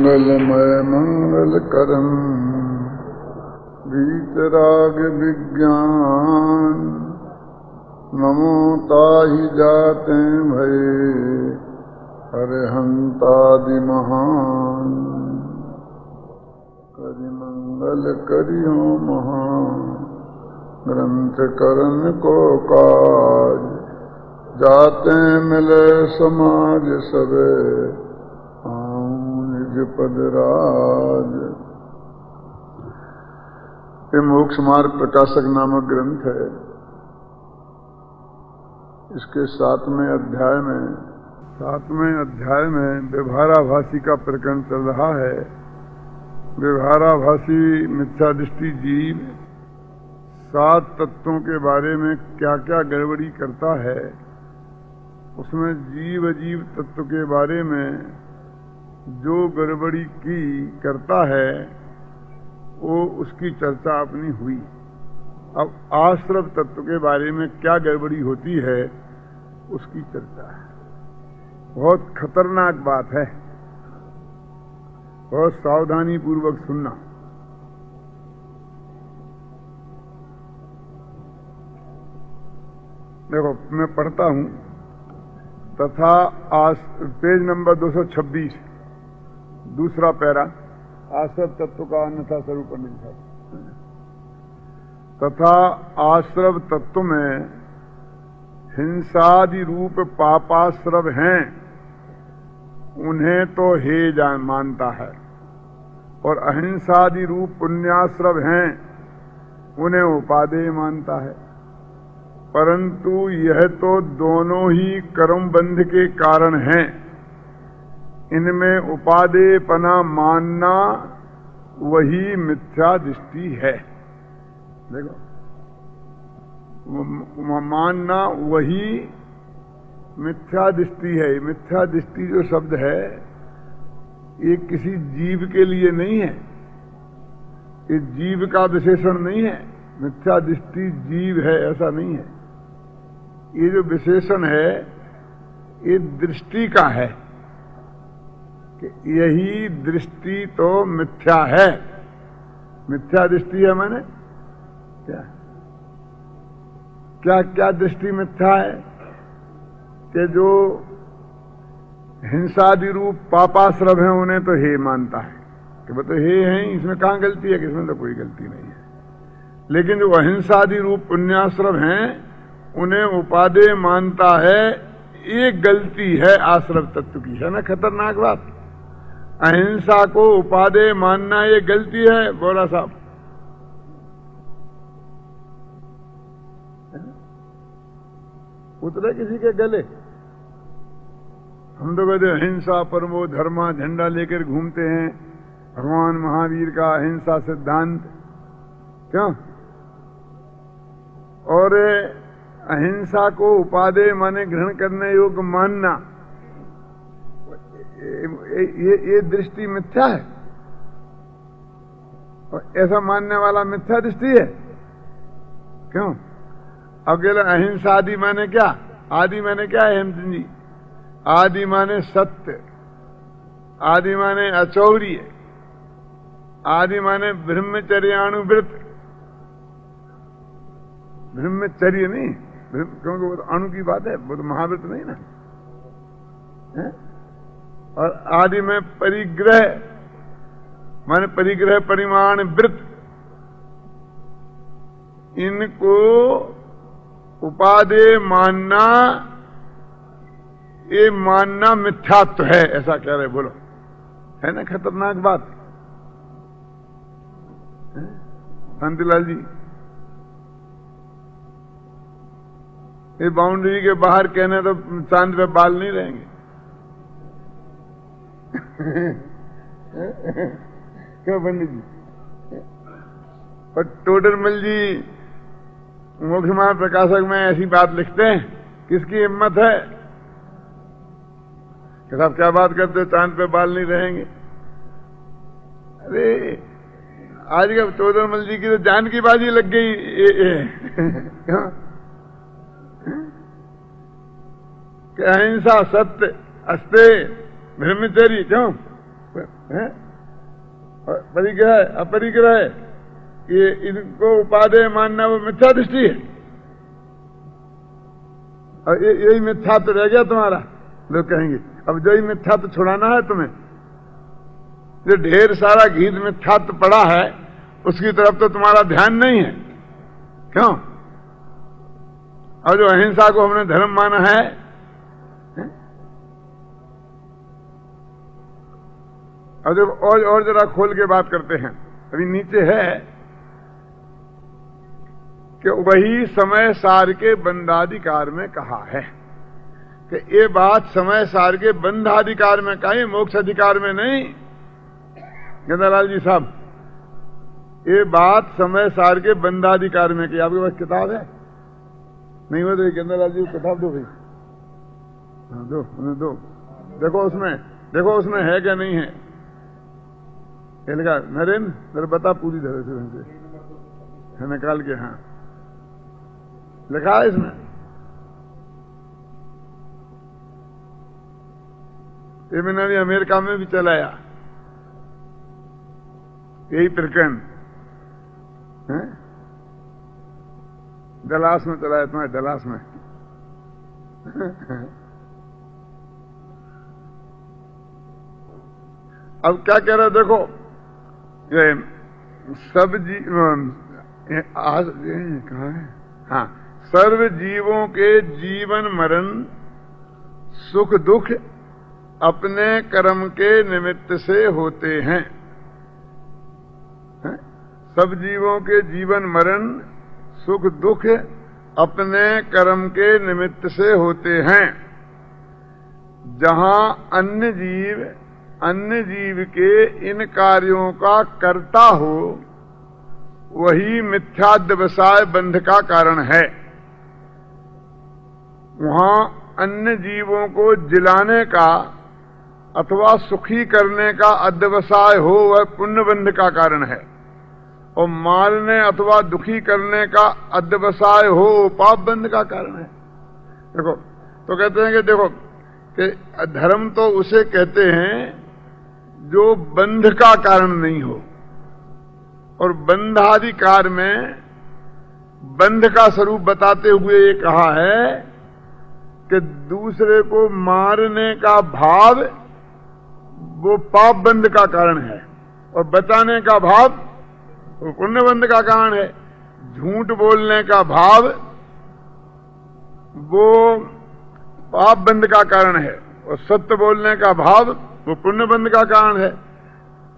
मंगलमय मंगल करम वीतराग विज्ञान नमो ताहि जाते भये हरिहंतादि महान करि मंगल करियो महान ग्रंथ करन को काज जाते मिले समाज सबे निज पद राज। ये मोक्ष मार्ग प्रकाशक नामक ग्रंथ है। इसके सातवें अध्याय में व्यवहाराभासी का प्रकरण चल रहा है। व्यवहाराभासी मिथ्यादृष्टि जीव 7 तत्वों के बारे में क्या क्या गड़बड़ी करता है, उसमें जीव अजीव तत्व के बारे में जो गड़बड़ी की करता है वो उसकी चर्चा अपनी हुई। अब आश्रव तत्व के बारे में क्या गड़बड़ी होती है उसकी चर्चा है। बहुत खतरनाक बात है, बहुत सावधानी पूर्वक सुनना। देखो मैं पढ़ता हूं। तथा पेज नंबर 226 दूसरा पैरा, आश्रव तत्व का अन्यथा स्वरूप निष्ठा। तथा आश्रव तत्व में हिंसादि रूप पापाश्रव हैं, उन्हें तो हे जान मानता है, और अहिंसादि रूप पुण्याश्रव हैं, उन्हें उपादेय मानता है। परंतु यह तो दोनों ही कर्म बंध के कारण हैं। इनमें उपादेयपना मानना वही मिथ्या दृष्टि है। देखो, मानना वही मिथ्या दृष्टि है। मिथ्या दृष्टि जो शब्द है ये किसी जीव के लिए नहीं है, ये जीव का विशेषण नहीं है। मिथ्या दृष्टि जीव है ऐसा नहीं है। ये जो विशेषण है ये दृष्टि का है कि यही दृष्टि तो मिथ्या है। मिथ्या दृष्टि है माने क्या क्या क्या दृष्टि मिथ्या है कि जो हिंसादि रूप पापाश्रव है उन्हें तो हे मानता है कि वो तो हे हैं, इसमें कहां गलती है, कि इसमें तो कोई गलती नहीं है। लेकिन जो अहिंसादि रूप पुण्याश्रव हैं उन्हें उपादेय मानता है। ये गलती है आश्रव तत्व की, है ना खतरनाक बात। अहिंसा को उपादेय मानना ये गलती है। बोला साहब, उतरे किसी के गले। हम तो कहते अहिंसा परमो धर्मा झंडा लेकर घूमते हैं, भगवान महावीर का अहिंसा सिद्धांत। क्यों? और अहिंसा को उपादेय माने ग्रहण करने योग्य मानना, ये दृष्टि मिथ्या है। और ऐसा मानने वाला मिथ्या दृष्टि है। क्यों? अकेला अहिंसा आदि माने क्या? आदि माने क्या है हेमचंद जी? आदि माने सत्य, आदि माने अचौर्य, आदि माने ब्रह्मचर्यानुव्रत। ब्रह्मचर्य नहीं, क्योंकि वो तो अणु की बात है, वो तो महाव्रत नहीं ना है? और आदि में परिग्रह माने परिग्रह परिमाण व्रत। इनको उपादेय मानना, ये मानना मिथ्यात्व है, ऐसा कह रहे। बोलो, है ना खतरनाक बात? शांतिलाल जी, ये बाउंड्री के बाहर कहने तो चांद पे बाल नहीं रहेंगे। क्यों पंडित जी? और टोडरमल जी मोक्षमार्ग प्रकाशक में ऐसी बात लिखते हैं, किसकी हिम्मत है कि साहब क्या बात करते हो, चांद पे बाल नहीं रहेंगे। अरे आज का टोडरमल जी की तो जान की बाजी लग गई। क्यों? कि अहिंसा सत्य अस्ते ब्रह्मचर्य। क्यों? है? परिग्रह अपरिग्रह, ये इनको उपादेय मानना वो मिथ्या दृष्टि है। और यही मिथ्या तो रह गया तुम्हारा, लोग कहेंगे। अब जो ही मिथ्या तो छुड़ाना है तुम्हें, जो ढेर सारा गीत मिथ्या तो पड़ा है उसकी तरफ तो तुम्हारा ध्यान नहीं है, क्यों? और जो अहिंसा को हमने धर्म माना है, और जब और जरा खोल के बात करते हैं, अभी नीचे है कि वही समय सार के बंधाधिकार में कहा है, कि ये बात समय सार के बंधाधिकार में कहा, मोक्ष अधिकार में नहीं। गंदालाल जी साहब, ये बात समय सार के बंधाधिकार में की। आपके पास किताब है? नहीं हो तो गंदालाल जी को किताब दो भाई। हाँ दो, उन्हें दो। देखो उसमें है क्या नहीं है। ये लिखा नरेंद्र, जरा बता पूरी तरह से है, निकाल के। हाँ लिखा है इसमें, ये मैंने अभी अमेरिका में भी चलाया यही प्रकरण है, डलास में चलाया, तुम्हारे डलास में। अब क्या कह रहे देखो, ये सब कहाँ है? हाँ, सर्व जीवों के जीवन मरण सुख दुख अपने कर्म के निमित्त से होते हैं। सब जीवों के जीवन मरण सुख दुख अपने कर्म के निमित्त से होते हैं। जहां अन्य जीव के इन कार्यों का कर्ता हो, वही मिथ्याध्यवसाय बंध का कारण है। वहां अन्य जीवों को जिलाने का अथवा सुखी करने का अध्यवसाय हो, वह पुण्य बंध का कारण है। और मारने अथवा दुखी करने का अध्यवसाय हो, पाप बंध का कारण है। देखो, तो कहते हैं कि देखो कि धर्म तो उसे कहते हैं जो बंध का कारण नहीं हो, और बंधाधिकार में बंध का स्वरूप बताते हुए ये कहा है कि दूसरे को मारने का भाव वो पाप बंध का कारण है, और बचाने का भाव वो पुण्य बंध का कारण है। झूठ बोलने का भाव वो पाप बंध का कारण है, और सत्य बोलने का भाव वो पुण्य बंध का कारण है।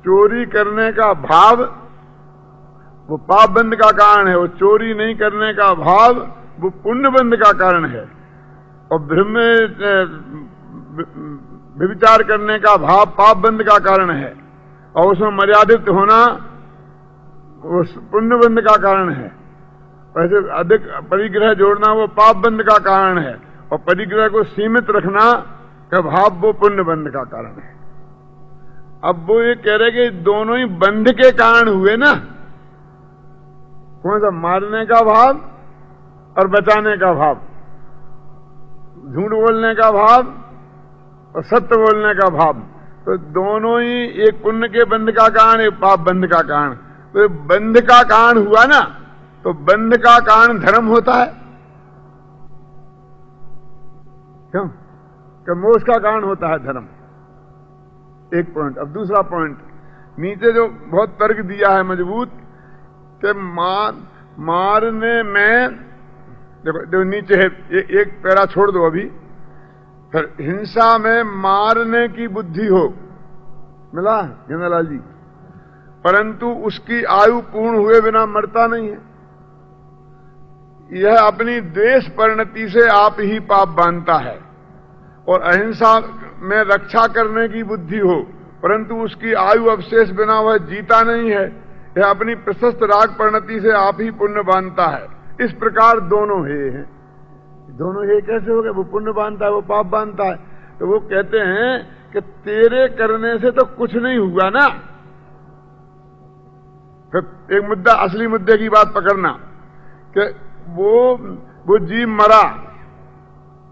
चोरी करने का भाव वो पाप बंध का कारण है, और चोरी नहीं करने का भाव वो पुण्य बंध का कारण है। और व्यभिचार करने का भाव पाप बंध का कारण है, और उसमें मर्यादित होना वो पुण्य बंध का कारण है। वैसे अधिक परिग्रह जोड़ना वो पाप बंध का कारण है, और परिग्रह को सीमित रखना का भाव वो पुण्य बंध का कारण है। अब वो ये कह रहे कि दोनों ही बंध के कारण हुए ना। कौन सा? मारने का भाव और बचाने का भाव, झूठ बोलने का भाव और सत्य बोलने का भाव। तो दोनों ही एक पुण्य के बंध का कारण, एक पाप बंध का कारण। तो बंध का कारण हुआ ना, तो बंध का कारण धर्म होता है, क्यों? कि मोक्ष का कारण होता है धर्म। एक पॉइंट। अब दूसरा पॉइंट नीचे जो बहुत तर्क दिया है मजबूत, कि मारने में देखो नीचे है, एक पैरा छोड़ दो अभी। फिर हिंसा में मारने की बुद्धि हो, मिला गंगालाल जी, परंतु उसकी आयु पूर्ण हुए बिना मरता नहीं है। यह अपनी द्वेष परिणति से आप ही पाप बांधता है। और अहिंसा में रक्षा करने की बुद्धि हो, परंतु उसकी आयु अवशेष बिना वह जीता नहीं है। यह अपनी प्रशस्त राग परिणति से आप ही पुण्य बांधता है। इस प्रकार दोनों हैं। दोनों ये कैसे हो गए? वो पुण्य बांधता है, वो पाप बांधता है। तो वो कहते हैं कि तेरे करने से तो कुछ नहीं हुआ ना। फिर एक मुद्दा, असली मुद्दे की बात पकड़ना, कि वो जीव मरा,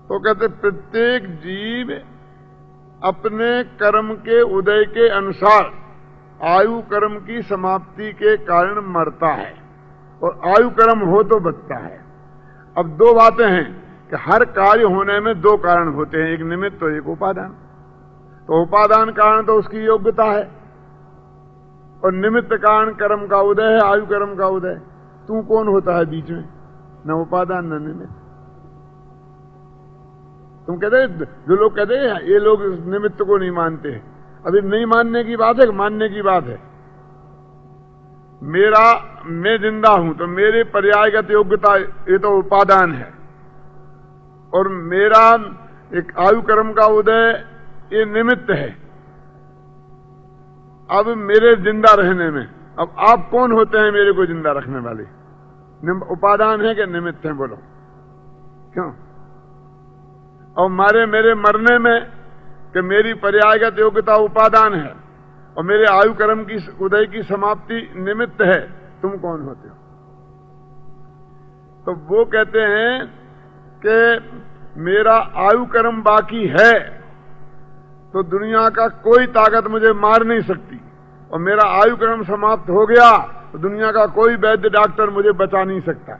तो कहते प्रत्येक जीव अपने कर्म के उदय के अनुसार आयु कर्म की समाप्ति के कारण मरता है, और आयु कर्म हो तो बचता है। अब दो बातें हैं कि हर कार्य होने में दो कारण होते हैं, एक निमित्त तो एक उपादान। तो उपादान कारण तो उसकी योग्यता है, और निमित्त कारण कर्म का उदय है, आयु कर्म का उदय। तू कौन होता है बीच में? न उपादान न निमित्त। तुम कहते, जो लोग कहते हैं ये लोग निमित्त को नहीं मानते हैं, अभी नहीं मानने की बात है, मानने की बात है। मैं जिंदा हूं तो मेरे पर्यायगत योग्यता ये तो उपादान है, और मेरा एक आयु कर्म का उदय ये निमित्त है। अब मेरे जिंदा रहने में, अब आप कौन होते हैं मेरे को जिंदा रखने वाले? उपादान है कि निमित्त है? बोलो क्यों? और मेरे मरने में कि मेरी पर्यायगत योग्यता उपादान है और मेरे आयु कर्म की उदय की समाप्ति निमित्त है। तुम कौन होते हो? तो वो कहते हैं कि मेरा आयु कर्म बाकी है तो दुनिया का कोई ताकत मुझे मार नहीं सकती, और मेरा आयु कर्म समाप्त हो गया तो दुनिया का कोई वैद्य डॉक्टर मुझे बचा नहीं सकता।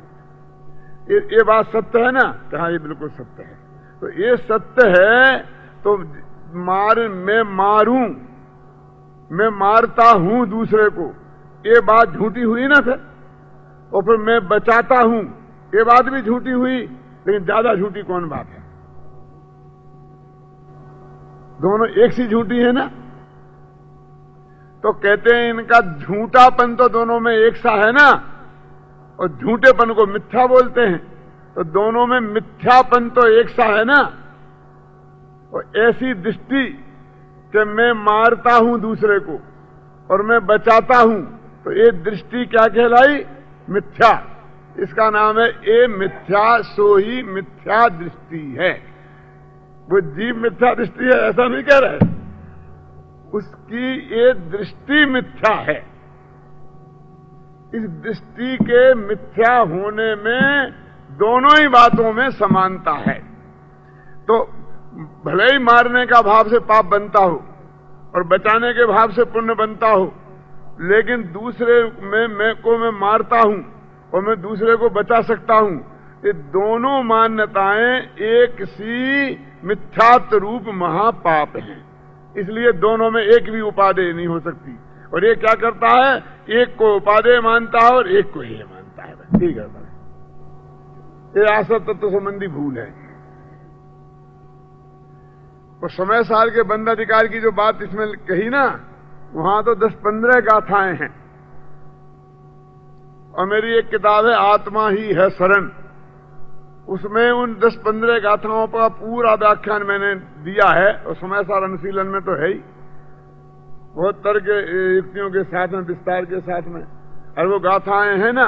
ये बात सत्य है ना? हाँ, ये बिल्कुल सत्य है। तो ये सत्य है, तो मैं मारूं, मैं मारता हूं दूसरे को, ये बात झूठी हुई ना फिर? और फिर मैं बचाता हूं, ये बात भी झूठी हुई। लेकिन ज्यादा झूठी कौन बात है? दोनों एक सी झूठी है ना? तो कहते हैं इनका झूठापन तो दोनों में एक सा है ना, और झूठेपन को मिथ्या बोलते हैं, तो दोनों में मिथ्यापन तो एक सा है ना। और ऐसी दृष्टि कि मैं मारता हूं दूसरे को और मैं बचाता हूं, तो ये दृष्टि क्या कहलाई? मिथ्या। इसका नाम है ये मिथ्या, सो ही मिथ्या दृष्टि है। वो जीव मिथ्या दृष्टि है ऐसा नहीं कह रहे, उसकी ये दृष्टि मिथ्या है। इस दृष्टि के मिथ्या होने में दोनों ही बातों में समानता है। तो भले ही मारने का भाव से पाप बनता हो और बचाने के भाव से पुण्य बनता हो, लेकिन दूसरे में मैं मारता हूं और मैं दूसरे को बचा सकता हूं, ये दोनों मान्यताएं एक सी मिथ्यात्व रूप महापाप हैं। इसलिए दोनों में एक भी उपादेय नहीं हो सकती। और ये क्या करता है? एक को उपादेय मानता है और एक को ये मानता है। ठीक है, ये आसत तत्व संबंधी भूल है। और समय साल के बंद अधिकार की जो बात इसमें कही ना, वहां तो 10-15 गाथाएं हैं। और मेरी एक किताब है आत्मा ही है शरण, उसमें उन 10-15 गाथाओं का पूरा व्याख्यान मैंने दिया है, और समय सार अनुशीलन में तो है ही, बहुत तर्क युक्तियों के साथ में, विस्तार के साथ में। और वो गाथाएं हैं ना,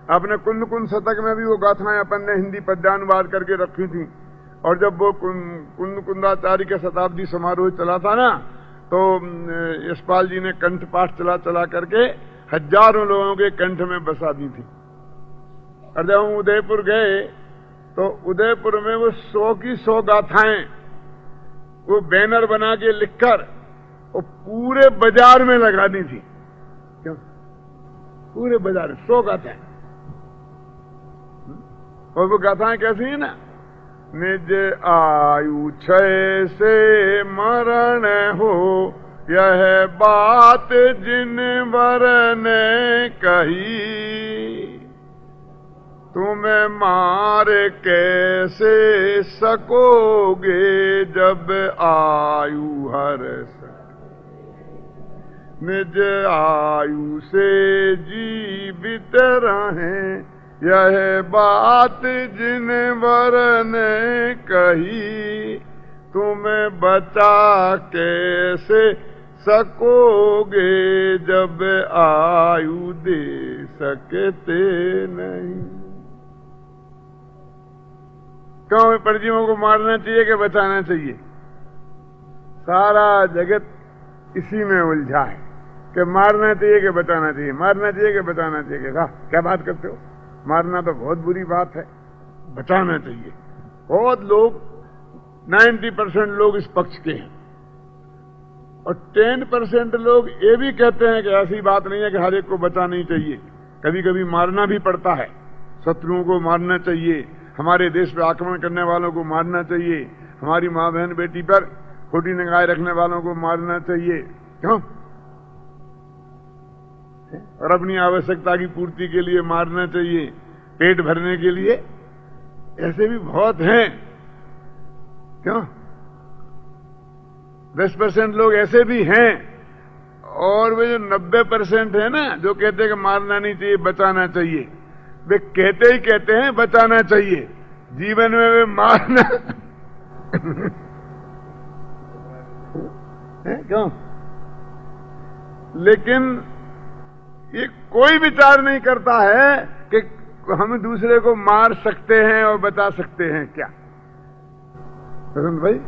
अपने कुंद शतक में भी वो गाथाएं अपन ने हिंदी पद्यानुवाद करके रखी थी। और जब वो कुंदाचार्य के शताब्दी समारोह चला था ना, तो यशपाल जी ने कंठ पाठ चला करके हजारों लोगों के कंठ में बसा दी थी। और जब हम उदयपुर गए तो उदयपुर में वो 100 की 100 गाथाएं वो बैनर बना के लिखकर वो पूरे बाजार में लगा दी थी। क्यों? पूरे बाजार में 100 गाथाएं। और वो गाथाएं कैसी है ना, निज आयु क्षय से मरण हो, यह बात जिन वर ने कही, तुम्हें मार कैसे सकोगे जब आयु हर निज आयु से जीवित रहें, यह बात जिन वर ने कही, तुम्हें बचा कैसे सकोगे जब आयु दे सकते नहीं। क्यों परजीवों को मारना चाहिए कि बचाना चाहिए? सारा जगत इसी में उलझा है कि मारना चाहिए कि बचाना चाहिए, मारना चाहिए कि बचाना चाहिए। क्या बात करते हो? मारना तो बहुत बुरी बात है, बचाना चाहिए। बहुत लोग 90% लोग इस पक्ष के हैं और 10% लोग ये भी कहते हैं कि ऐसी बात नहीं है कि हर एक को बचाना ही चाहिए, कभी कभी मारना भी पड़ता है, शत्रुओं को मारना चाहिए, हमारे देश पर आक्रमण करने वालों को मारना चाहिए, हमारी माँ बहन बेटी पर खोटी निगाह रखने वालों को मारना चाहिए, क्यों? और अपनी आवश्यकता की पूर्ति के लिए मारना चाहिए, पेट भरने के लिए, ऐसे भी बहुत हैं, क्यों? 10% लोग ऐसे भी हैं, और वे जो 90% है ना, जो कहते हैं कि मारना नहीं चाहिए, बचाना चाहिए, वे कहते ही कहते हैं बचाना चाहिए, जीवन में वे मारना है, क्यों? लेकिन ये कोई विचार नहीं करता है कि हम दूसरे को मार सकते हैं और बचा सकते हैं क्या? प्रसन्न भाई,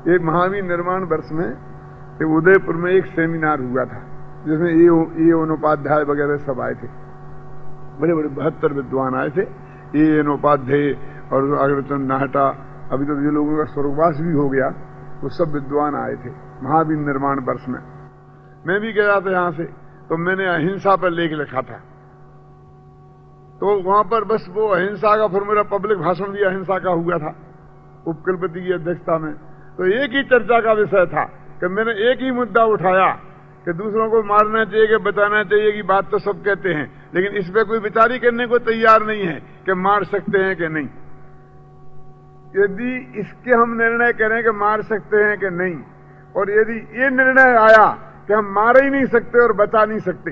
ये महावीर निर्माण वर्ष में उदयपुर में एक सेमिनार हुआ था, जिसमें ये अनुपाध्याय वगैरह सब आए थे, बड़े बड़े 72 विद्वान आए थे, ये अनुपाध्याय और अग्रचंद नाहटा, अभी तो ये लोगों का स्वर्गवास भी हो गया, वो सब विद्वान आए थे महावीर निर्माण वर्ष में। मैं भी गया था यहां से, तो मैंने अहिंसा पर लेख लिखा था, तो वहां पर बस वो अहिंसा का, फिर मेरा पब्लिक भाषण भी अहिंसा का हुआ था उपकुलपति की अध्यक्षता में। तो एक ही चर्चा का विषय था कि मैंने एक ही मुद्दा उठाया कि दूसरों को मारना चाहिए कि बचाना चाहिए की बात तो सब कहते हैं, लेकिन इस पे कोई विचार ही करने को तैयार नहीं है कि मार सकते हैं कि नहीं। यदि इसके हम निर्णय करें कि मार सकते हैं कि नहीं, और यदि ये निर्णय आया कि हम मार ही नहीं सकते और बचा नहीं सकते,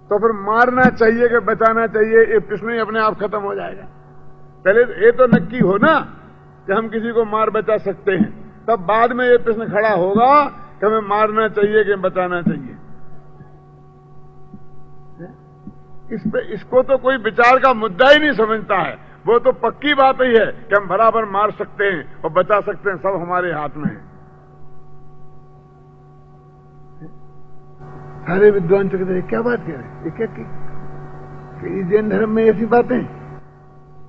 तो फिर मारना चाहिए कि बचाना चाहिए, ये प्रश्न ही अपने आप खत्म हो जाएगा। पहले ये तो नक्की हो ना कि हम किसी को मार बचा सकते हैं, तब बाद में ये प्रश्न खड़ा होगा कि हमें मारना चाहिए कि बचाना चाहिए। इसको तो कोई विचार का मुद्दा ही नहीं समझता है, वो तो पक्की बात ही है कि हम बराबर मार सकते हैं और बचा सकते हैं, सब हमारे हाथ में है। सारे विद्वान तो कहते हैं क्या बात कह रहे हैं, ये क्या जैन धर्म में ऐसी बातें,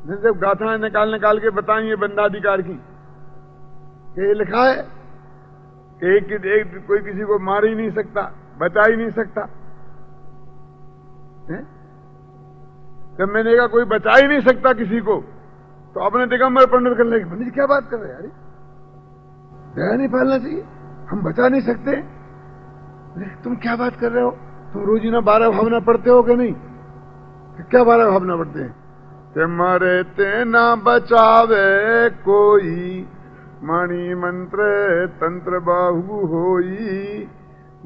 जब गाथाएं निकाल के बताएं ये बंधाधिकार की, ये लिखा है कि एक कोई किसी को मार ही नहीं सकता, बचा ही नहीं सकता है? जब मैंने कहा कोई बचा ही नहीं सकता किसी को, तो अपने दिगंबर पंडित करने की, पंडित क्या बात कर रहे हैं यार, दया नहीं पालना चाहिए, हम बचा नहीं सकते। तुम क्या बात कर रहे हो, तुम रोजीना 12 भावना पढ़ते हो कि नहीं? क्या 12 भावना पढ़ते हैं कि मरे ते ना बचावे कोई, मणि मंत्र तंत्र बाहु होई,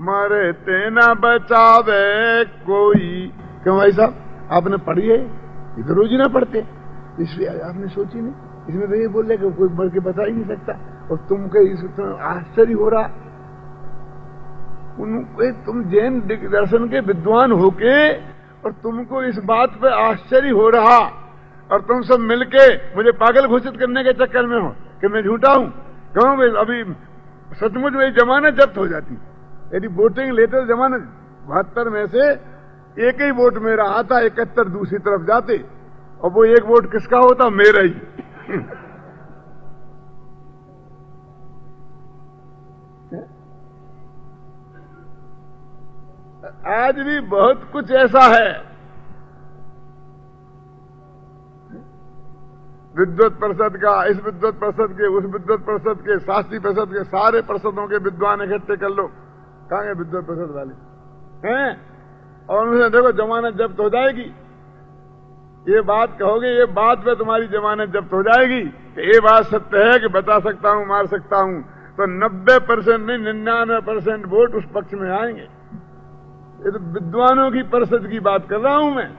मरे ते ना बचावे कोई। क्यों भाई साहब, आपने पढ़ी है? ये तो रोजीना पढ़ते, इसलिए आपने सोची नहीं। इसमें तो ये बोल रहे कि कोई बढ़ के बचा ही नहीं सकता, और तुमको इस आश्चर्य हो रहा। तुम जैन दर्शन के विद्वान होके और तुमको इस बात पे आश्चर्य हो रहा, और तुम सब मिलके मुझे पागल घोषित करने के चक्कर में हो कि मैं झूठा हूं। क्यों? अभी सचमुच वही जमानत जब्त हो जाती। यदि वोटिंग लेते तो जमानत 72 में से एक ही वोट मेरा आता, 71 दूसरी तरफ जाते, और वो एक वोट किसका होता? मेरा ही। आज भी बहुत कुछ ऐसा है। विद्वत परिषद का, इस विद्वत परिषद के, उस विद्वत परिषद के, शास्त्री परिषद के, सारे परिषदों के विद्वान इकट्ठे कर लो। कहां गए विद्वत परिषद वाले हैं? और उनसे देखो जमानत जब्त हो जाएगी, ये बात कहोगे, ये बात पे तुम्हारी जमानत जब्त हो जाएगी कि ये बात सत्य है कि बचा सकता हूं, मार सकता हूं, तो 90% नहीं 99% वोट उस पक्ष में आएंगे। ये तो विद्वानों की परिषद की बात कर रहा हूं मैं।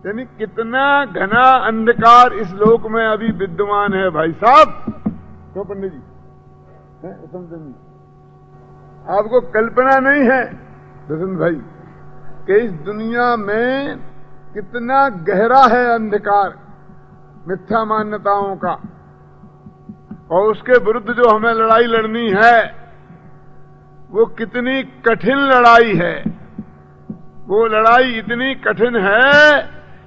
यानी कितना घना अंधकार इस लोक में अभी विद्यमान है भाई साहब। क्यों पंडित जी, जी, आपको कल्पना नहीं है दर्शन भाई कि इस दुनिया में कितना गहरा है अंधकार मिथ्या मान्यताओं का, और उसके विरुद्ध जो हमें लड़ाई लड़नी है वो कितनी कठिन लड़ाई है। वो लड़ाई इतनी कठिन है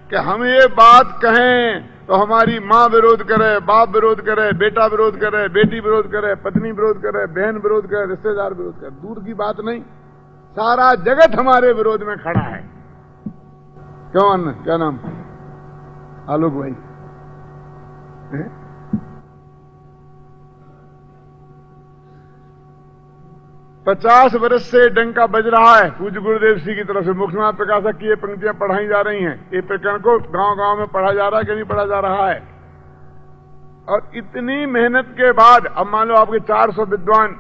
कि हम ये बात कहें तो हमारी माँ विरोध करे, बाप विरोध करे, बेटा विरोध करे, बेटी विरोध करे, पत्नी विरोध करे, बहन विरोध करे, रिश्तेदार विरोध करे, दूर की बात नहीं, सारा जगत हमारे विरोध में खड़ा है। क्यों अन्न, क्या नाम? आलोक भाई। 50 वर्ष से डंका बज रहा है पूज्य गुरुदेव श्री की तरफ से। मुख्यमंत्री प्रकाशक की ये पंक्तियां पढ़ाई जा रही हैं, ये प्रकरण को गांव गांव में पढ़ा जा रहा है कि नहीं पढ़ा जा रहा है। और इतनी मेहनत के बाद अब मान लो आपके 400 विद्वान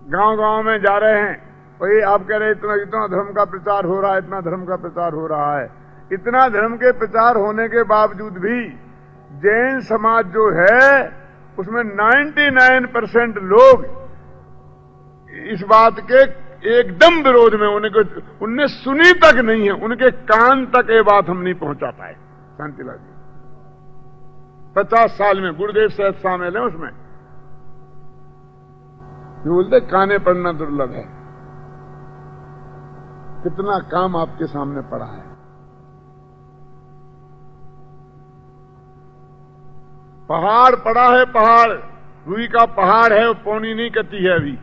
गांव गांव में जा रहे हैं, और ये आप कह रहे इतना इतना धर्म का प्रचार हो रहा है, इतना धर्म का प्रचार हो रहा है। इतना धर्म के प्रचार होने के बावजूद भी जैन समाज जो है उसमें 99% लोग इस बात के एकदम विरोध में, उनने सुनी तक नहीं है, उनके कान तक ये बात हम नहीं पहुंचा पाए। शांतिलाल जी 50 साल में गुरुदेव साहब शामिल है उसमें। ये बोलते काने पड़ना दुर्लभ है। कितना काम आपके सामने पड़ा है। पहाड़ पड़ा है, पहाड़ रुई का पहाड़ है, वो पौनी नहीं कती है अभी।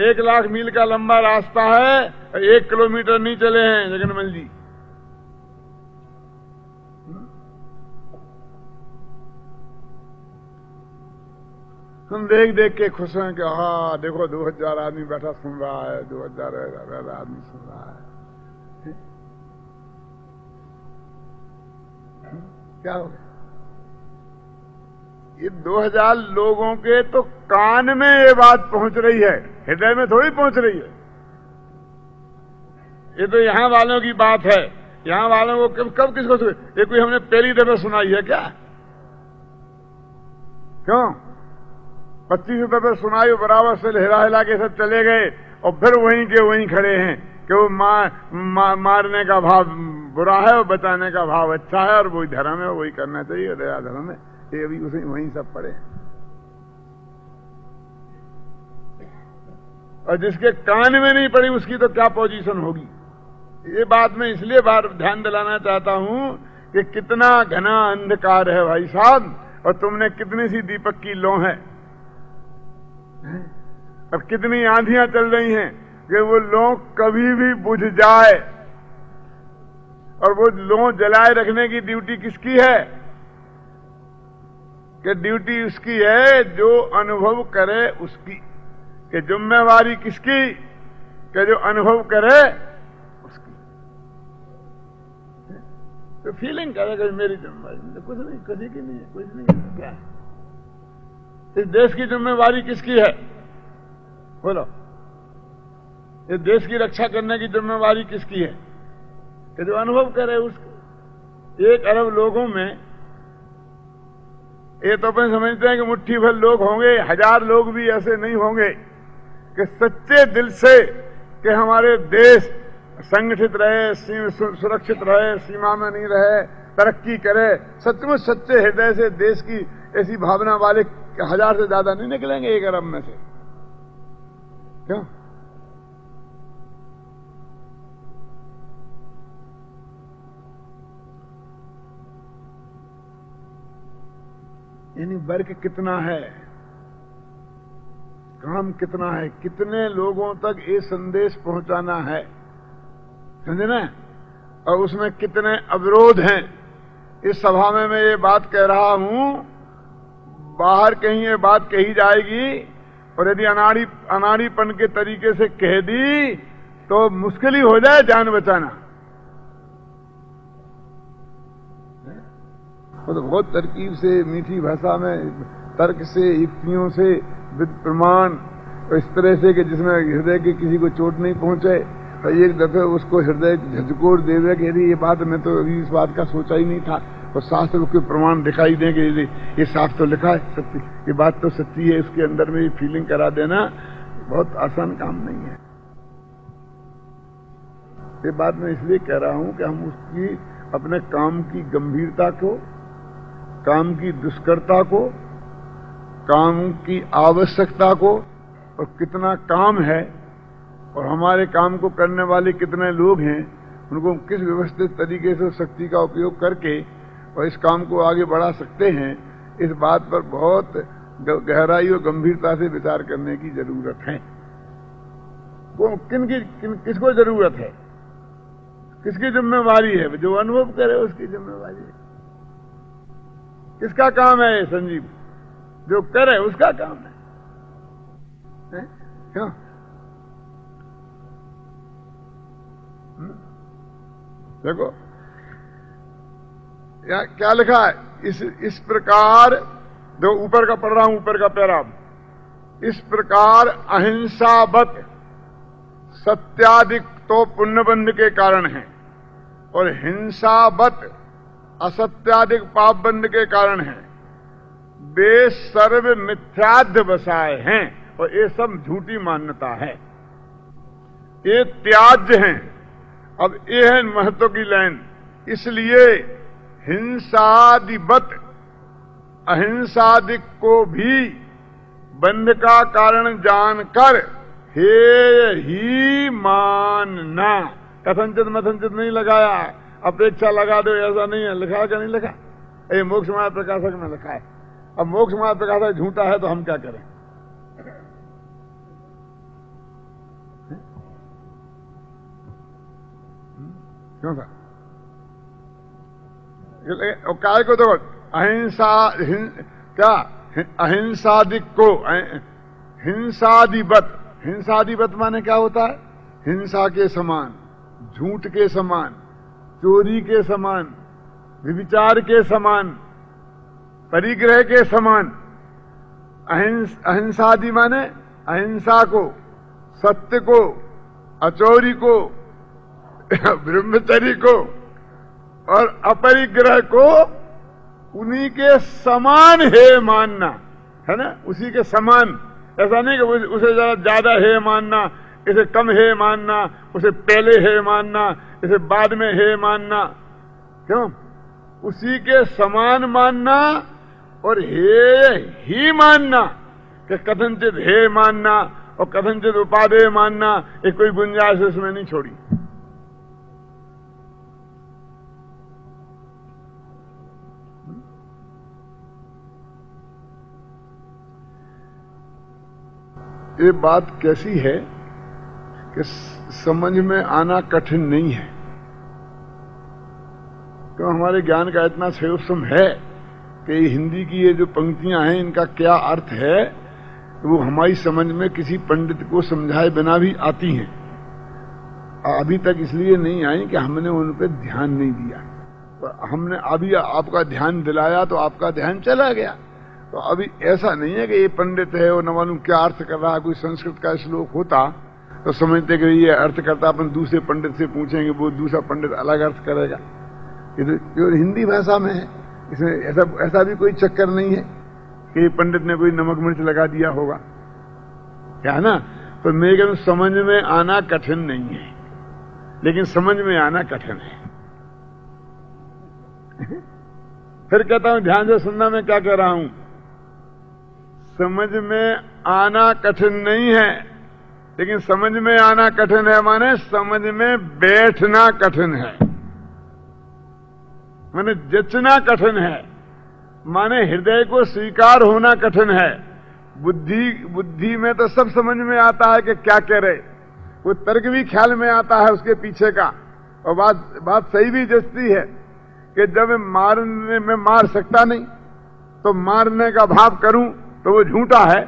1 लाख मील का लंबा रास्ता है, 1 किलोमीटर नहीं चले हैं जगनमल जी। हम देख देख के खुश हैं कि हाँ देखो 2000 आदमी बैठा सुन रहा है, 2000 आदमी सुन रहा है। क्या हो गया? ये 2000 लोगों के तो कान में ये बात पहुंच रही है, हृदय में थोड़ी पहुंच रही है। ये तो यहां वालों की बात है। यहां वालों को कब किसको ये कोई हमने पहली दफे सुनाई है क्या? क्यों 25 दफे सुनाई, बराबर से हिला हिला के सब चले गए, और फिर वहीं के वहीं खड़े हैं कि वो मारने का भाव बुरा है और बचाने का भाव अच्छा है, और वही धर्म है, वही करना चाहिए, दया धर्म है। ये अभी उसे वहीं सब पड़े। और जिसके कान में नहीं पड़ी उसकी तो क्या पोजीशन होगी। ये बात मैं इसलिए बार ध्यान दिलाना चाहता हूं कि कितना घना अंधकार है भाई साहब, और तुमने कितनी सी दीपक की लौ है, और कितनी आंधियां चल रही हैं कि वो लौ कभी भी बुझ जाए। और वो लौ जलाए रखने की ड्यूटी किसकी है? कि ड्यूटी उसकी है जो अनुभव करे उसकी। कि जिम्मेवारी किसकी? कि जो अनुभव करे उसकी। तो फीलिंग करेगा मेरी जिम्मेवारी, कुछ नहीं, किसी की नहीं है, कुछ नहीं है। क्या है इस देश की जिम्मेवारी किसकी है? बोलो, इस देश की रक्षा करने की जिम्मेवारी किसकी है? कि जो अनुभव करे उसकी। 1 अरब लोगों में ये तो अपन समझते हैं कि मुट्ठी भर लोग होंगे, 1000 लोग भी ऐसे नहीं होंगे कि सच्चे दिल से कि हमारे देश संगठित रहे, सुरक्षित रहे, सीमा में नहीं रहे, तरक्की करे। सचमुच सच्चे हृदय से देश की ऐसी भावना वाले 1000 से ज्यादा नहीं निकलेंगे 1 अरब में से। क्यों? यानी वर्क कितना है, काम कितना है, कितने लोगों तक ये संदेश पहुंचाना है, समझे ना? और उसमें कितने अवरोध हैं। इस सभा में मैं ये बात कह रहा हूं, बाहर कहीं ये बात कही जाएगी, और यदि अनाड़ीपन के तरीके से कह दी तो मुश्किल ही हो जाए जान बचाना। तो बहुत तरकीब से, मीठी भाषा में, तर्क से, युक्तियों से, विद प्रमाण, इस तरह से कि जिसमें हृदय के किसी को चोट नहीं पहुंचे, और एक दफे उसको हृदय झकझोर देवे कि यदि ये बात मैं तो अभी इस बात का सोचा ही नहीं था, और शास्त्र के प्रमाण दिखाई दें कि ये साफ तो लिखा है, सच्ची ये बात तो सच्ची है, इसके अंदर में ये फीलिंग करा देना बहुत आसान काम नहीं है। ये बात मैं इसलिए कह रहा हूं कि हम उसकी अपने काम की गंभीरता को, काम की दुष्करता को, काम की आवश्यकता को, और कितना काम है और हमारे काम को करने वाले कितने लोग हैं, उनको किस व्यवस्थित तरीके से शक्ति का उपयोग करके और इस काम को आगे बढ़ा सकते हैं, इस बात पर बहुत गहराई और गंभीरता से विचार करने की जरूरत है। किसको जरूरत है, किसकी जिम्मेवारी है? जो अनुभव करे उसकी जिम्मेवारी है। किसका काम है ये संजीव? जो करे उसका काम है। क्यों? देखो क्या लिखा है, इस प्रकार, जो ऊपर का पढ़ रहा हूं, ऊपर का पैराब, इस प्रकार अहिंसावत सत्याधिक तो पुण्यबंध के कारण है और हिंसावत असत्याधिक पापबंध के कारण है। वे सर्व मिथ्याध्य बसाए हैं और ये सब झूठी मान्यता है, ये त्याज्य हैं। अब ये है महत्व की लाइन। इसलिए हिंसादिवत अहिंसादिक को भी बंध का कारण जानकर हे ही मानना। कथनचित मथनचित नहीं लगाया, अपेक्षा लगा दो ऐसा नहीं है। लिखा है क्या नहीं लिखा? ये मोक्ष मार्ग प्रकाशक में लिखा है। अब मोक्ष मार्ग प्रकाशक झूठा है तो हम क्या करें? क्यों था? काय को देखो, अहिंसा क्या अहिंसादिक को हिंसादिवत, हिंसादिवत माने क्या होता है? हिंसा के समान, झूठ के समान, चोरी के समान, व्यभिचार के समान, परिग्रह के समान। अहिंसादि माने अहिंसा को, सत्य को, अचौरी को, ब्रह्मचर्य को और अपरिग्रह को उन्हीं के समान है मानना, है ना? उसी के समान। ऐसा नहीं कि उसे ज्यादा है मानना, इसे कम है मानना, उसे पहले है मानना, इसे बाद में है मानना। क्यों? उसी के समान मानना और हे ही मानना, कि कथनचित है मानना और कथनचित उपादेय मानना, एक कोई गुंजाइश उसमें नहीं छोड़ी। ये बात कैसी है कि समझ में आना कठिन नहीं है, तो हमारे ज्ञान का इतना सूक्ष्म है कि हिंदी की ये जो पंक्तियां हैं इनका क्या अर्थ है वो हमारी समझ में किसी पंडित को समझाए बिना भी आती हैं। अभी तक इसलिए नहीं आई कि हमने उन पर ध्यान नहीं दिया। हमने अभी आपका ध्यान दिलाया तो आपका ध्यान चला गया। तो अभी ऐसा नहीं है कि ये पंडित है और न मालूम क्या अर्थ कर रहा है। कोई संस्कृत का श्लोक होता तो समझते कि ये अर्थ करता, अपन दूसरे पंडित से पूछेंगे, वो दूसरा पंडित अलग अर्थ करेगा। ये तो हिंदी भाषा में है, इसमें ऐसा भी कोई चक्कर नहीं है कि पंडित ने कोई नमक मिर्च लगा दिया होगा, क्या है ना? तो मैं कहूं समझ में आना कठिन नहीं है, लेकिन समझ में आना कठिन है। फिर कहता हूं ध्यान से सुनना, मैं क्या कह रहा हूं। समझ में आना कठिन नहीं है, लेकिन समझ में आना कठिन है माने समझ में बैठना कठिन है, माने जचना कठिन है, माने हृदय को स्वीकार होना कठिन है। बुद्धि में तो सब समझ में आता है कि क्या कह रहे, वो तर्क भी ख्याल में आता है उसके पीछे का, और बात सही भी जचती है कि जब मारने में मार सकता नहीं तो मारने का भाव करूं तो वो झूठा है,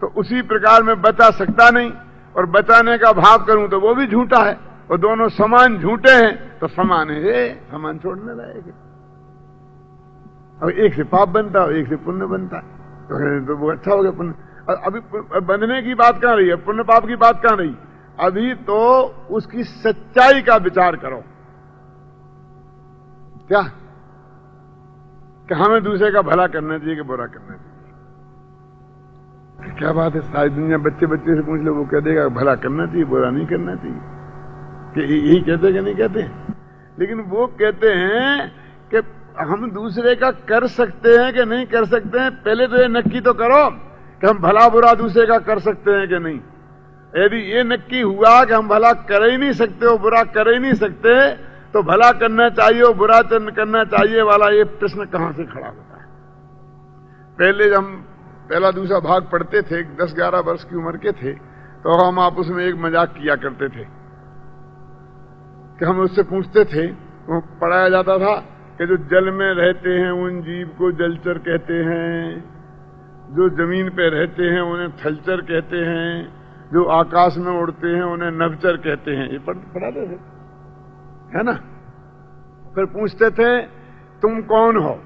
तो उसी प्रकार में बचा सकता नहीं और बचाने का भाव करूं तो वो भी झूठा है, और दोनों समान झूठे हैं तो समान है, समान छोड़ने लायक। अब एक से पाप बनता है, एक से पुण्य बनता है, तो वो अच्छा हो गया पुण्य। अभी बंधने की बात कहां रही है, पुण्य पाप की बात कहां रही? अभी तो उसकी सच्चाई का विचार करो। क्या कि हमें दूसरे का भला करना चाहिए कि बुरा करना चाहिए? क्या बात है, सारी दुनिया बच्चे से पूछ लो, वो कह देगा भला करना चाहिए, बुरा नहीं करना चाहिए। कि यही कहते कि नहीं कहते? लेकिन वो कहते हैं कि हम दूसरे का कर सकते हैं कि नहीं कर सकते हैं, पहले तो ये नक्की तो करो कि हम भला बुरा दूसरे का कर सकते हैं कि नहीं। यदि ये नक्की हुआ कि हम भला कर ही नहीं सकते और बुरा कर ही नहीं सकते, तो भला करना चाहिए और बुरा करना चाहिए वाला ये प्रश्न कहां से खड़ा होता है? पहले जब हम पहला दूसरा भाग पढ़ते थे, 10-11 वर्ष की उम्र के थे, तो हम आपस में एक मजाक किया करते थे कि हम उससे पूछते थे, वो पढ़ाया जाता था कि जो जल में रहते हैं उन जीव को जलचर कहते हैं, जो जमीन पे रहते हैं उन्हें थलचर कहते हैं, जो आकाश में उड़ते हैं उन्हें नभचर कहते हैं। ये पढ़ाते थे, है ना? फिर पूछते थे तुम कौन हो,